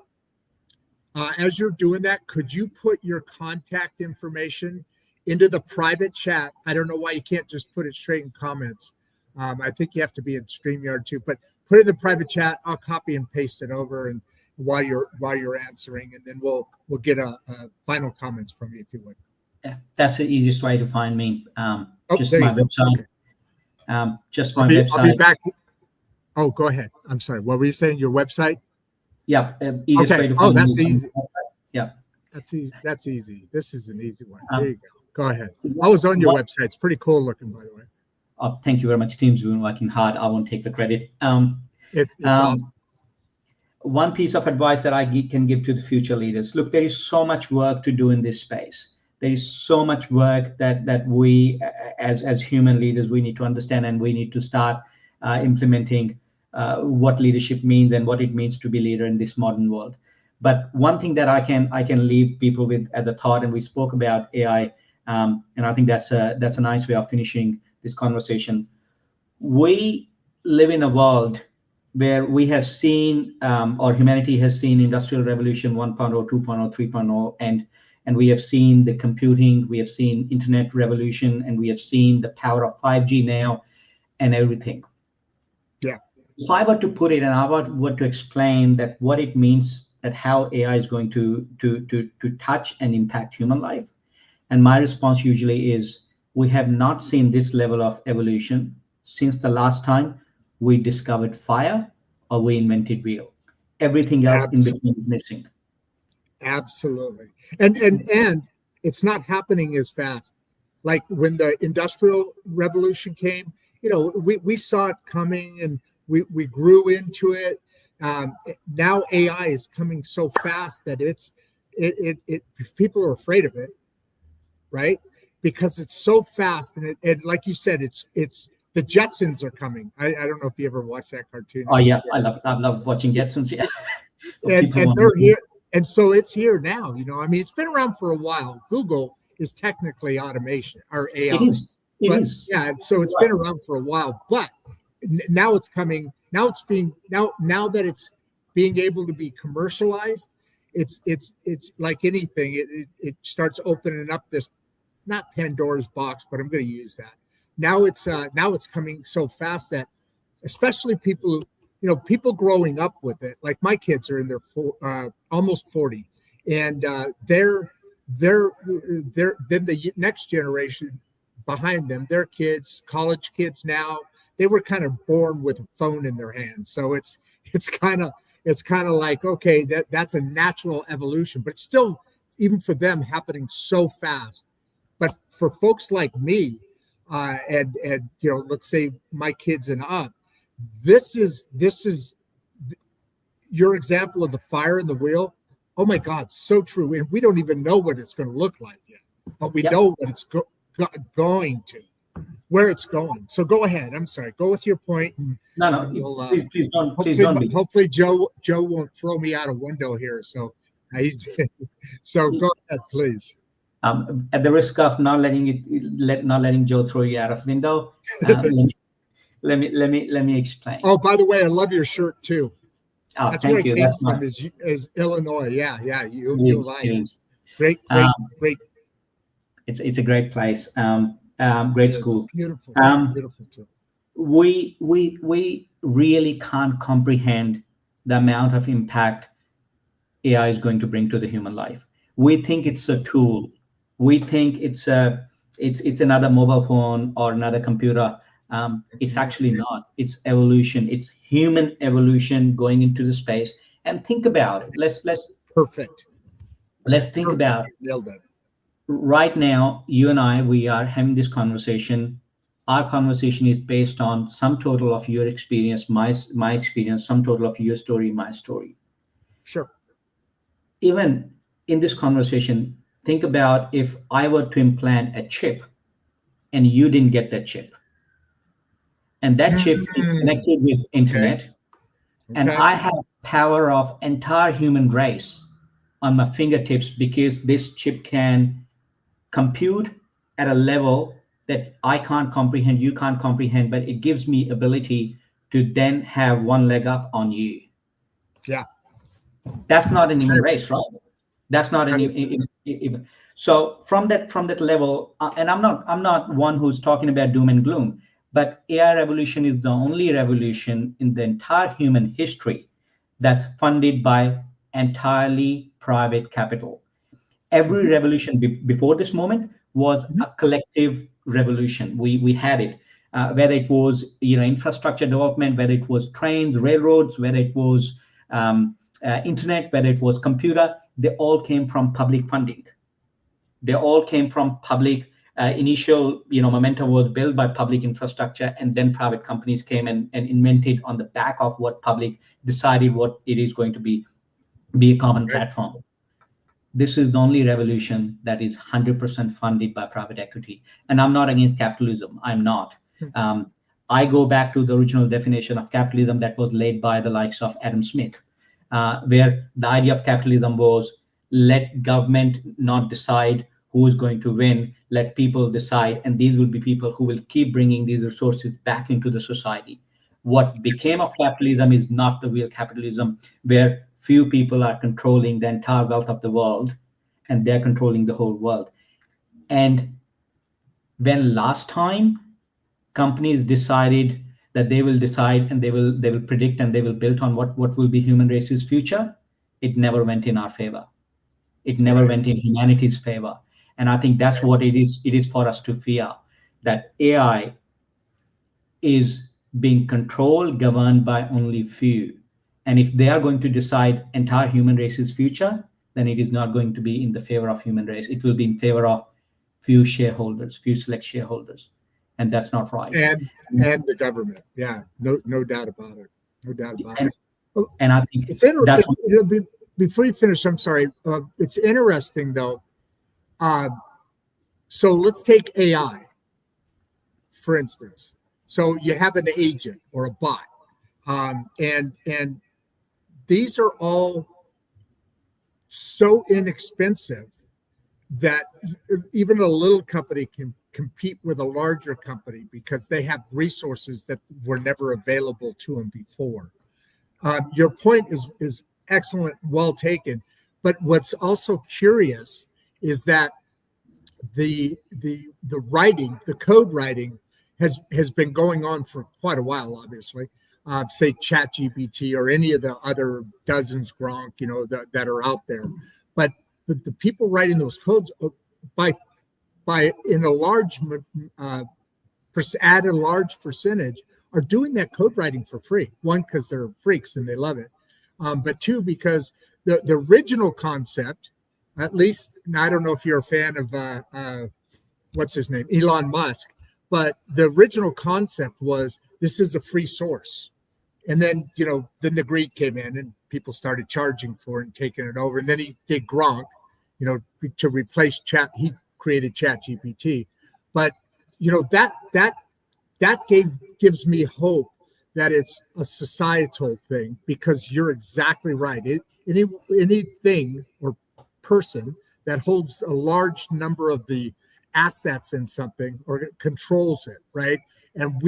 as you're doing that, could you put your contact information into the private chat? I don't know why you can't just put it straight in comments. I think you have to be in StreamYard too, but put it in the private chat. I'll copy and paste it over, and while you're answering, and then we'll get a final comments from you if you would. Yeah, that's the easiest way to find me. Just my website. Okay. Just my website. I'll be back. Oh, go ahead. I'm sorry. What were you saying? Your website? Yeah. Easiest way to find me. That's easy. Yeah. That's easy. That's easy. This is an easy one. There you go. Go ahead. I was on your website. It's pretty cool looking, by the way. Thank you very much. Team's been working hard. I won't take the credit. It's awesome. One piece of advice that I can give to the future leaders: look, there is so much work to do in this space. There is so much work that we, as human leaders, we need to understand, and we need to start implementing what leadership means and what it means to be a leader in this modern world. But one thing that I can leave people with as a thought, and we spoke about AI, and I think that's a nice way of finishing this conversation. We live in a world where we have seen, or humanity has seen, Industrial Revolution 1.0, 2.0, 3.0, and we have seen the computing, we have seen internet revolution, and we have seen the power of 5G now and everything. Yeah. If I were to put it and I were to explain that what it means, that how AI is going to touch and impact human life, and my response usually is, we have not seen this level of evolution since the last time we discovered fire or we invented wheel. Everything else in between is missing. Absolutely. And it's not happening as fast. Like when the Industrial Revolution came, we saw it coming and we grew into it. Now AI is coming so fast that people are afraid of it, right? Because it's so fast, and it like you said, it's The Jetsons are coming. I don't know if you ever watched that cartoon. Oh yeah, I love watching Jetsons. Yeah, and they're here, and so it's here now. I mean, it's been around for a while. Google is technically automation or AI. It is. Yeah, so it's been around for a while, but now it's coming. Now that it's being able to be commercialized, it's like anything. It starts opening up this, not Pandora's box, but I'm going to use that. Now it's coming so fast that especially people growing up with it, like my kids are in their almost 40, and they're then the next generation behind them, their kids, college kids now, they were kind of born with a phone in their hands. So it's kind of like, okay, that's a natural evolution, but it's still, even for them, happening so fast. But for folks like me, and let's say my kids and up, this is your example of the fire in the wheel. Oh my God, so true. And we don't even know what it's going to look like yet, but we know what it's going to, where it's going. So go ahead. I'm sorry. Go with your point. No. We'll, please don't. Hopefully Joe won't throw me out a window here. So so go ahead, please. At the risk of not letting Joe throw you out of window, let me explain. Oh, by the way, I love your shirt too. Oh, that's thank where you. It came from is Illinois. Yeah. You like it. Great. It's a great place. Great school. Beautiful. Beautiful too. We really can't comprehend the amount of impact AI is going to bring to the human life. We think it's a tool. We think it's another mobile phone or another computer. It's actually not. It's evolution. It's human evolution going into the space. And think about it. Let's perfect. Let's think about it. Nailed it. Right now, you and I, we are having this conversation. Our conversation is based on sum total of your experience, my experience, sum total of your story, my story. Sure. Even in this conversation, think about if I were to implant a chip and you didn't get that chip. And that chip is connected with internet. Okay. And I have power of entire human race on my fingertips because this chip can compute at a level that I can't comprehend, you can't comprehend, but it gives me ability to then have one leg up on you. Yeah. That's not an human race, right? That's not an even. So from that level, and I'm not one who's talking about doom and gloom, but AI revolution is the only revolution in the entire human history that's funded by entirely private capital. Every revolution before this moment was a collective revolution. We had it, whether it was infrastructure development, whether it was trains, railroads, whether it was internet, whether it was computer. They all came from public funding. They all came from public. Initial momentum was built by public infrastructure, and then private companies came and invented on the back of what public decided what it is going to be a common platform. This is the only revolution that is 100% funded by private equity. And I'm not against capitalism. I'm not. I go back to the original definition of capitalism that was laid by the likes of Adam Smith, where the idea of capitalism was let government not decide who is going to win, let people decide, and these will be people who will keep bringing these resources back into the society. What became of capitalism is not the real capitalism, where few people are controlling the entire wealth of the world, and they're controlling the whole world. And when last time companies decided that they will decide and they will predict and they will build on what will be human race's future, it never went in our favor. It never went in humanity's favor. And I think that's what it is. It is for us to fear that AI is being controlled, governed by only few. And if they are going to decide entire human race's future, then it is not going to be in the favor of human race. It will be in favor of few shareholders, few select shareholders. And that's not right. And the government. Yeah, no doubt about it. No doubt about it. And I think it's interesting. Before you finish, I'm sorry. It's interesting though. So let's take AI, for instance. So you have an agent or a bot, and these are all so inexpensive that even a little company can compete with a larger company because they have resources that were never available to them before. Your point is excellent, well taken. But what's also curious is that the writing, the code writing, has been going on for quite a while. Obviously, say ChatGPT or any of the other dozens Gronk, that are out there. But the people writing those codes by in a large at a large percentage are doing that code writing for free. One, because they're freaks and they love it, but two, because the original concept, at least, and I don't know if you're a fan of what's his name, Elon Musk, but the original concept was this is a free source. And then, then the greed came in and people started charging for it and taking it over. And then he did Gronk, to replace Chat. He created ChatGPT. But, that gives me hope that it's a societal thing, because you're exactly right. Anything or person that holds a large number of the assets in something or controls it, right? And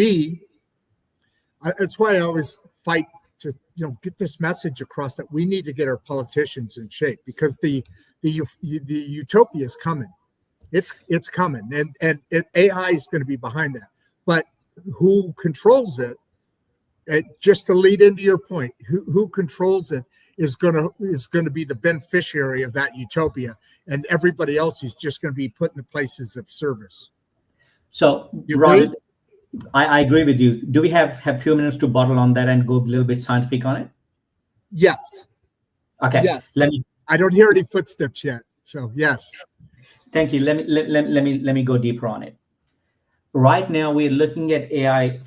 it's why I always fight to get this message across, that we need to get our politicians in shape, because the utopia is coming. It's coming, and AI is going to be behind that. But who controls it? Just to lead into your point, who controls it is going to be the beneficiary of that utopia, and everybody else is just going to be put in the places of service. So, Ron, I agree with you. Do we have few minutes to bottle on that and go a little bit scientific on it? Yes. Okay. Yes. I don't hear any footsteps yet. So yes. Thank you. Let me go deeper on it. Right now, we're looking at AI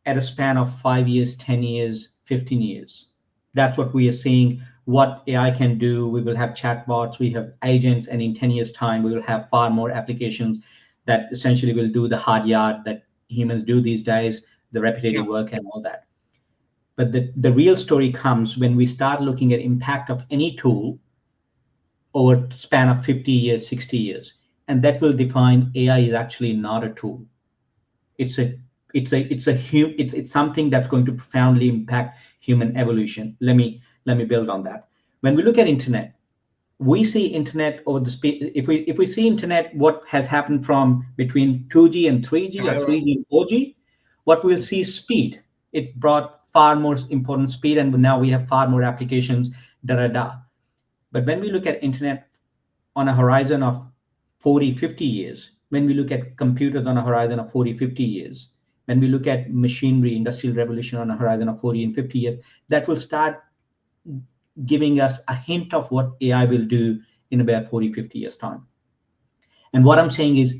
at a span of 5 years, 10 years, 15 years. That's what we are seeing, what AI can do. We will have chatbots, we have agents, and in 10 years' time, we will have far more applications that essentially will do the hard yard that humans do these days, the repetitive work and all that. But the real story comes when we start looking at impact of any tool over a span of 50 years, 60 years. And that will define AI is actually not a tool. It's something that's going to profoundly impact human evolution. Let me build on that. When we look at internet, we see internet over the speed. If we see internet, what has happened from between 2G and 3G or 3G and 4G, what we'll see is speed. It brought far more important speed, and now we have far more applications. But when we look at internet on a horizon of 40, 50 years, when we look at computers on a horizon of 40, 50 years, when we look at machinery, industrial revolution on a horizon of 40 and 50 years, that will start giving us a hint of what AI will do in about 40, 50 years' time. And what I'm saying is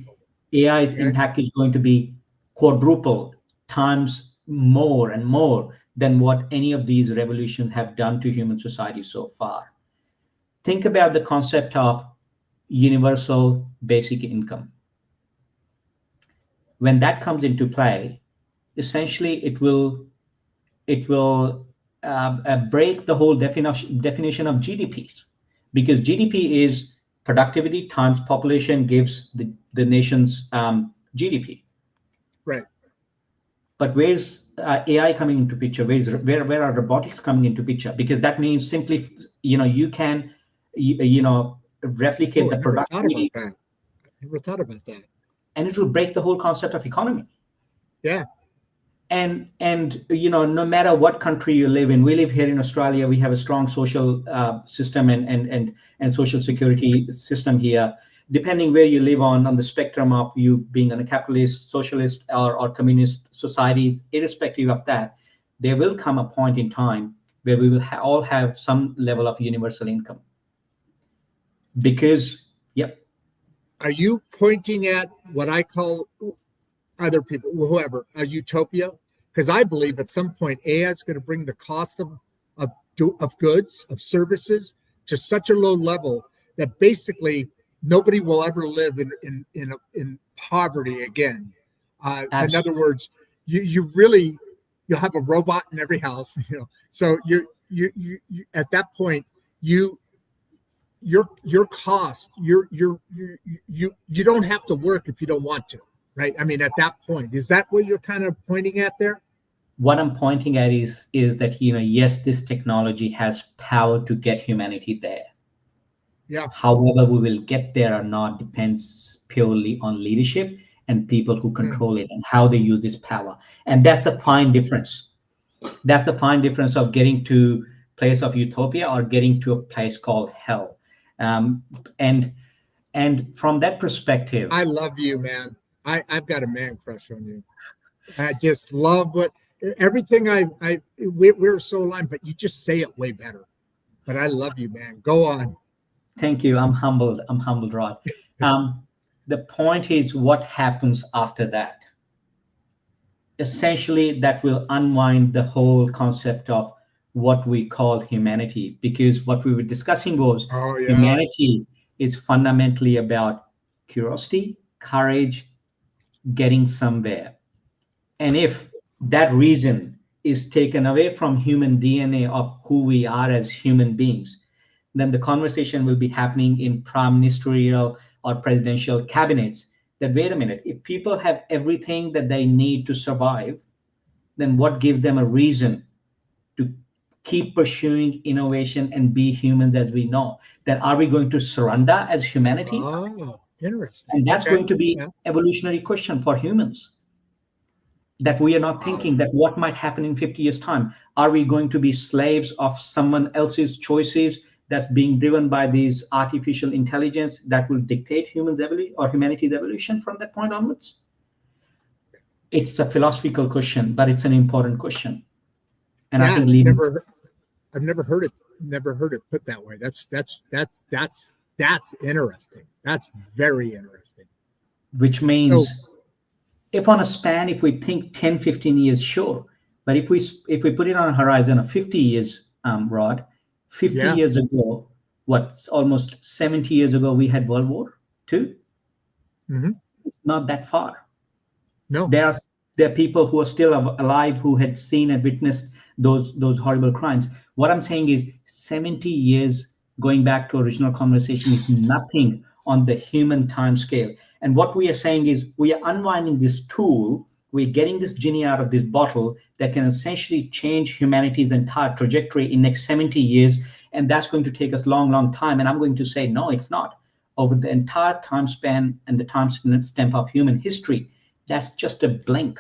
AI's impact is going to be quadruple times more and more than what any of these revolutions have done to human society so far. Think about the concept of universal basic income. When that comes into play, essentially it will break the whole definition of GDP, because GDP is productivity times population gives the nation's GDP. Right. But where's AI coming into picture? Where are robotics coming into picture? Because that means simply, you can, replicate the productivity. I never thought about that. And it will break the whole concept of economy. Yeah. And no matter what country you live in, we live here in Australia, we have a strong social system and social security system here. Depending where you live on the spectrum of you being on a capitalist, socialist, or communist societies, irrespective of that, there will come a point in time where we will all have some level of universal income. Because, Are you pointing at what I call other people, whoever, a utopia? Because I believe at some point AI is going to bring the cost of goods, of services to such a low level that basically nobody will ever live in poverty again. In other words, you'll have a robot in every house, So you at that point, your cost, you don't have to work if you don't want to, right? I mean, at that point, is that what you're kind of pointing at there? What I'm pointing at is that, yes, this technology has power to get humanity there. Yeah. However, we will get there or not depends purely on leadership and people who control it and how they use this power. And that's the fine difference. That's the fine difference of getting to a place of utopia or getting to a place called hell. And from that perspective, I love you, man. I've got a man crush on you. I just love everything we're so aligned, but you just say it way better. But I love you, man. Go on. Thank you. I'm humbled, Rod. The point is what happens after that. Essentially, that will unwind the whole concept of what we call humanity, because what we were discussing was humanity is fundamentally about curiosity, courage, getting somewhere. And if that reason is taken away from human DNA of who we are as human beings, then the conversation will be happening in prime ministerial or presidential cabinets that, wait a minute, if people have everything that they need to survive, then what gives them a reason to keep pursuing innovation and be humans as we know? Then are we going to surrender as humanity? Oh, interesting. And that's going to be evolutionary question for humans. That we are not thinking that what might happen in 50 years' time. Are we going to be slaves of someone else's choices that's being driven by these artificial intelligence that will dictate humans' evolution or humanity's evolution from that point onwards? It's a philosophical question, but it's an important question. And I think I've never heard it put that way. That's interesting. That's very interesting. Which means if on a span, if we think 10, 15 years, sure. But if we put it on a horizon of 50 years, Rod, 50 years ago, almost 70 years ago, we had World War II. Mm-hmm. It's not that far. No. There are people who are still alive who had seen and witnessed those horrible crimes. What I'm saying is 70 years, going back to original conversation, is nothing on the human time scale. And what we are saying is we are unwinding this tool. We're getting this genie out of this bottle that can essentially change humanity's entire trajectory in next 70 years. And that's going to take us long, long time. And I'm going to say, no, it's not. Over the entire time span and the time stamp of human history, that's just a blink.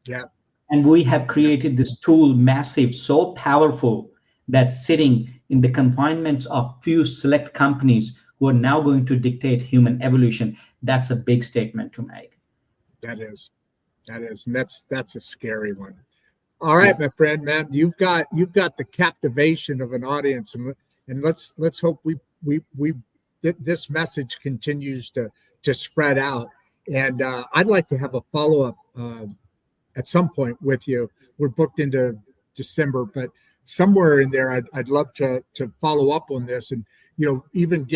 Yeah. And we have created this tool, massive, so powerful, that's sitting in the confinements of few select companies who are now going to dictate human evolution. That's a big statement to make. That is, and that's a scary one. All right, my friend, man, you've got the captivation of an audience, and let's hope this message continues to spread out. And I'd like to have a follow-up at some point with you. We're booked into December, but somewhere in there, I'd love to follow up on this and even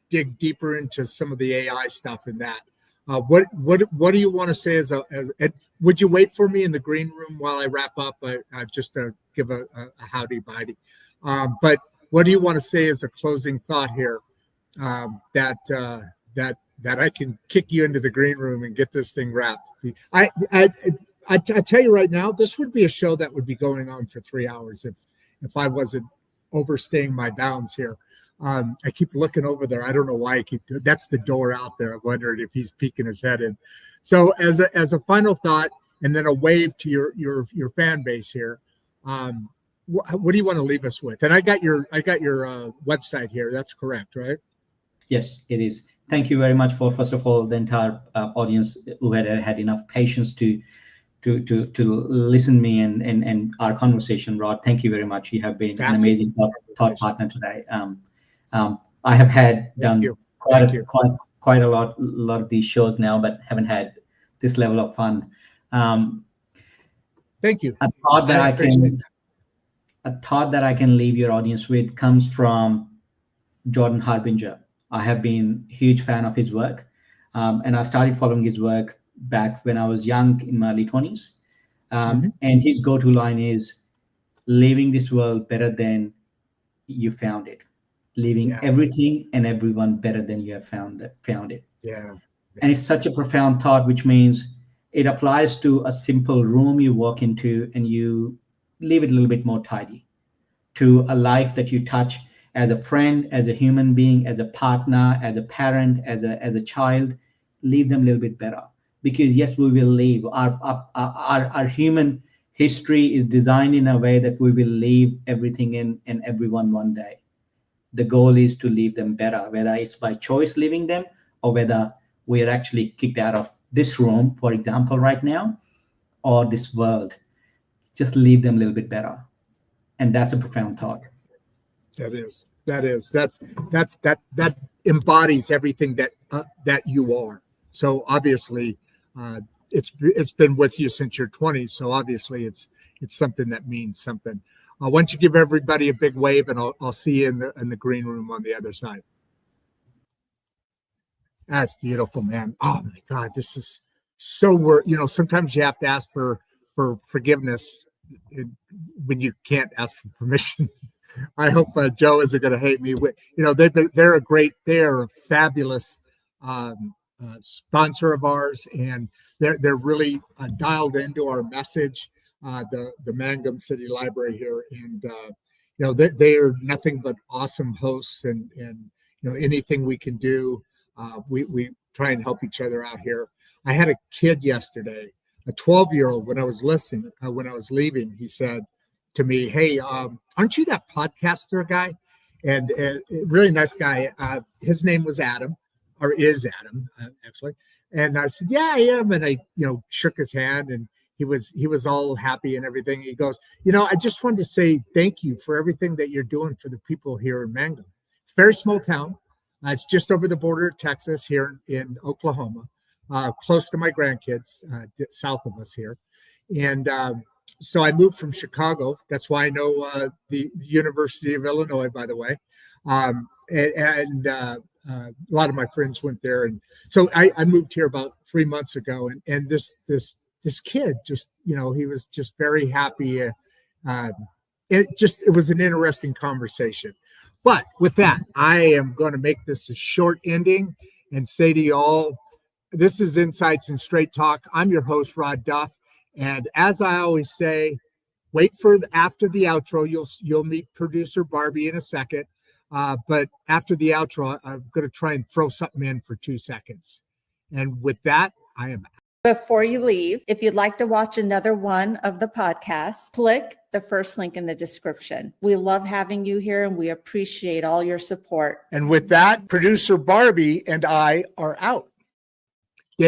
dig deeper into some of the AI stuff and that. What do you want to say and would you wait for me in the green room while I wrap up? I just give a howdy bitey. But what do you want to say as a closing thought here that I can kick you into the green room and get this thing wrapped? I tell you right now, this would be a show that would be going on for 3 hours if I wasn't overstaying my bounds here. I keep looking over there. I don't know why I keep doing. That's the door out there. I'm wondering if he's peeking his head in. So as a final thought, and then a wave to your fan base here. What do you want to leave us with? And I got your website here. That's correct, right? Yes, it is. Thank you very much for, first of all, the entire audience who had enough patience to listen me and our conversation, Rod. Thank you very much. You have been an amazing thought partner today. I have done quite a lot of these shows now, but haven't had this level of fun. Thank you. A thought that I can leave your audience with comes from Jordan Harbinger. I have been a huge fan of his work, and I started following his work back when I was young in my early 20s. And his go-to line is leaving this world better than you found it, leaving everything and everyone better than you have found it. Yeah. And it's such a profound thought, which means it applies to a simple room you walk into and you leave it a little bit more tidy, to a life that you touch as a friend, as a human being, as a partner, as a parent, as a child. Leave them a little bit better, because yes, we will leave. Our human history is designed in a way that we will leave everything and everyone one day. The goal is to leave them better, whether it's by choice leaving them or whether we are actually kicked out of this room, for example, right now, or this world. Just leave them a little bit better. And that's a profound thought. That embodies everything that you are. So obviously, it's been with you since your 20s. So obviously, it's something that means something. Why don't you give everybody a big wave, and I'll see you in the green room on the other side. That's beautiful, man. Oh my God, this is so sometimes you have to ask for forgiveness when you can't ask for permission. I hope Joe isn't going to hate me. They're a fabulous sponsor of ours, and they're really dialed into our message. The Mangum City Library here, and they are nothing but awesome hosts, and anything we can do, we try and help each other out here. I had a kid yesterday, a 12-year-old, when I was leaving, he said to me, "Hey, aren't you that podcaster guy?" And really nice guy. His name was Adam, or is Adam, actually. And I said, "Yeah, I am." And I, shook his hand, and he was all happy and everything. He goes, "I just wanted to say thank you for everything that you're doing for the people here in Mangum. It's a very small town. It's just over the border of Texas, here in Oklahoma, close to my grandkids, south of us here. And so I moved from Chicago. That's why I know the University of Illinois, by the way. And a lot of my friends went there. And so I moved here about 3 months ago. And this kid just, he was just very happy. It was an interesting conversation. But with that, I am going to make this a short ending and say to you all, this is Insights and Straight Talk. I'm your host, Rod Duff. And as I always say, wait for after the outro. You'll meet producer Barbie in a second. But after the outro, I'm going to try and throw something in for 2 seconds. And with that, I am out. Before you leave, if you'd like to watch another one of the podcasts, click the first link in the description. We love having you here, and we appreciate all your support. And with that, producer Barbie and I are out.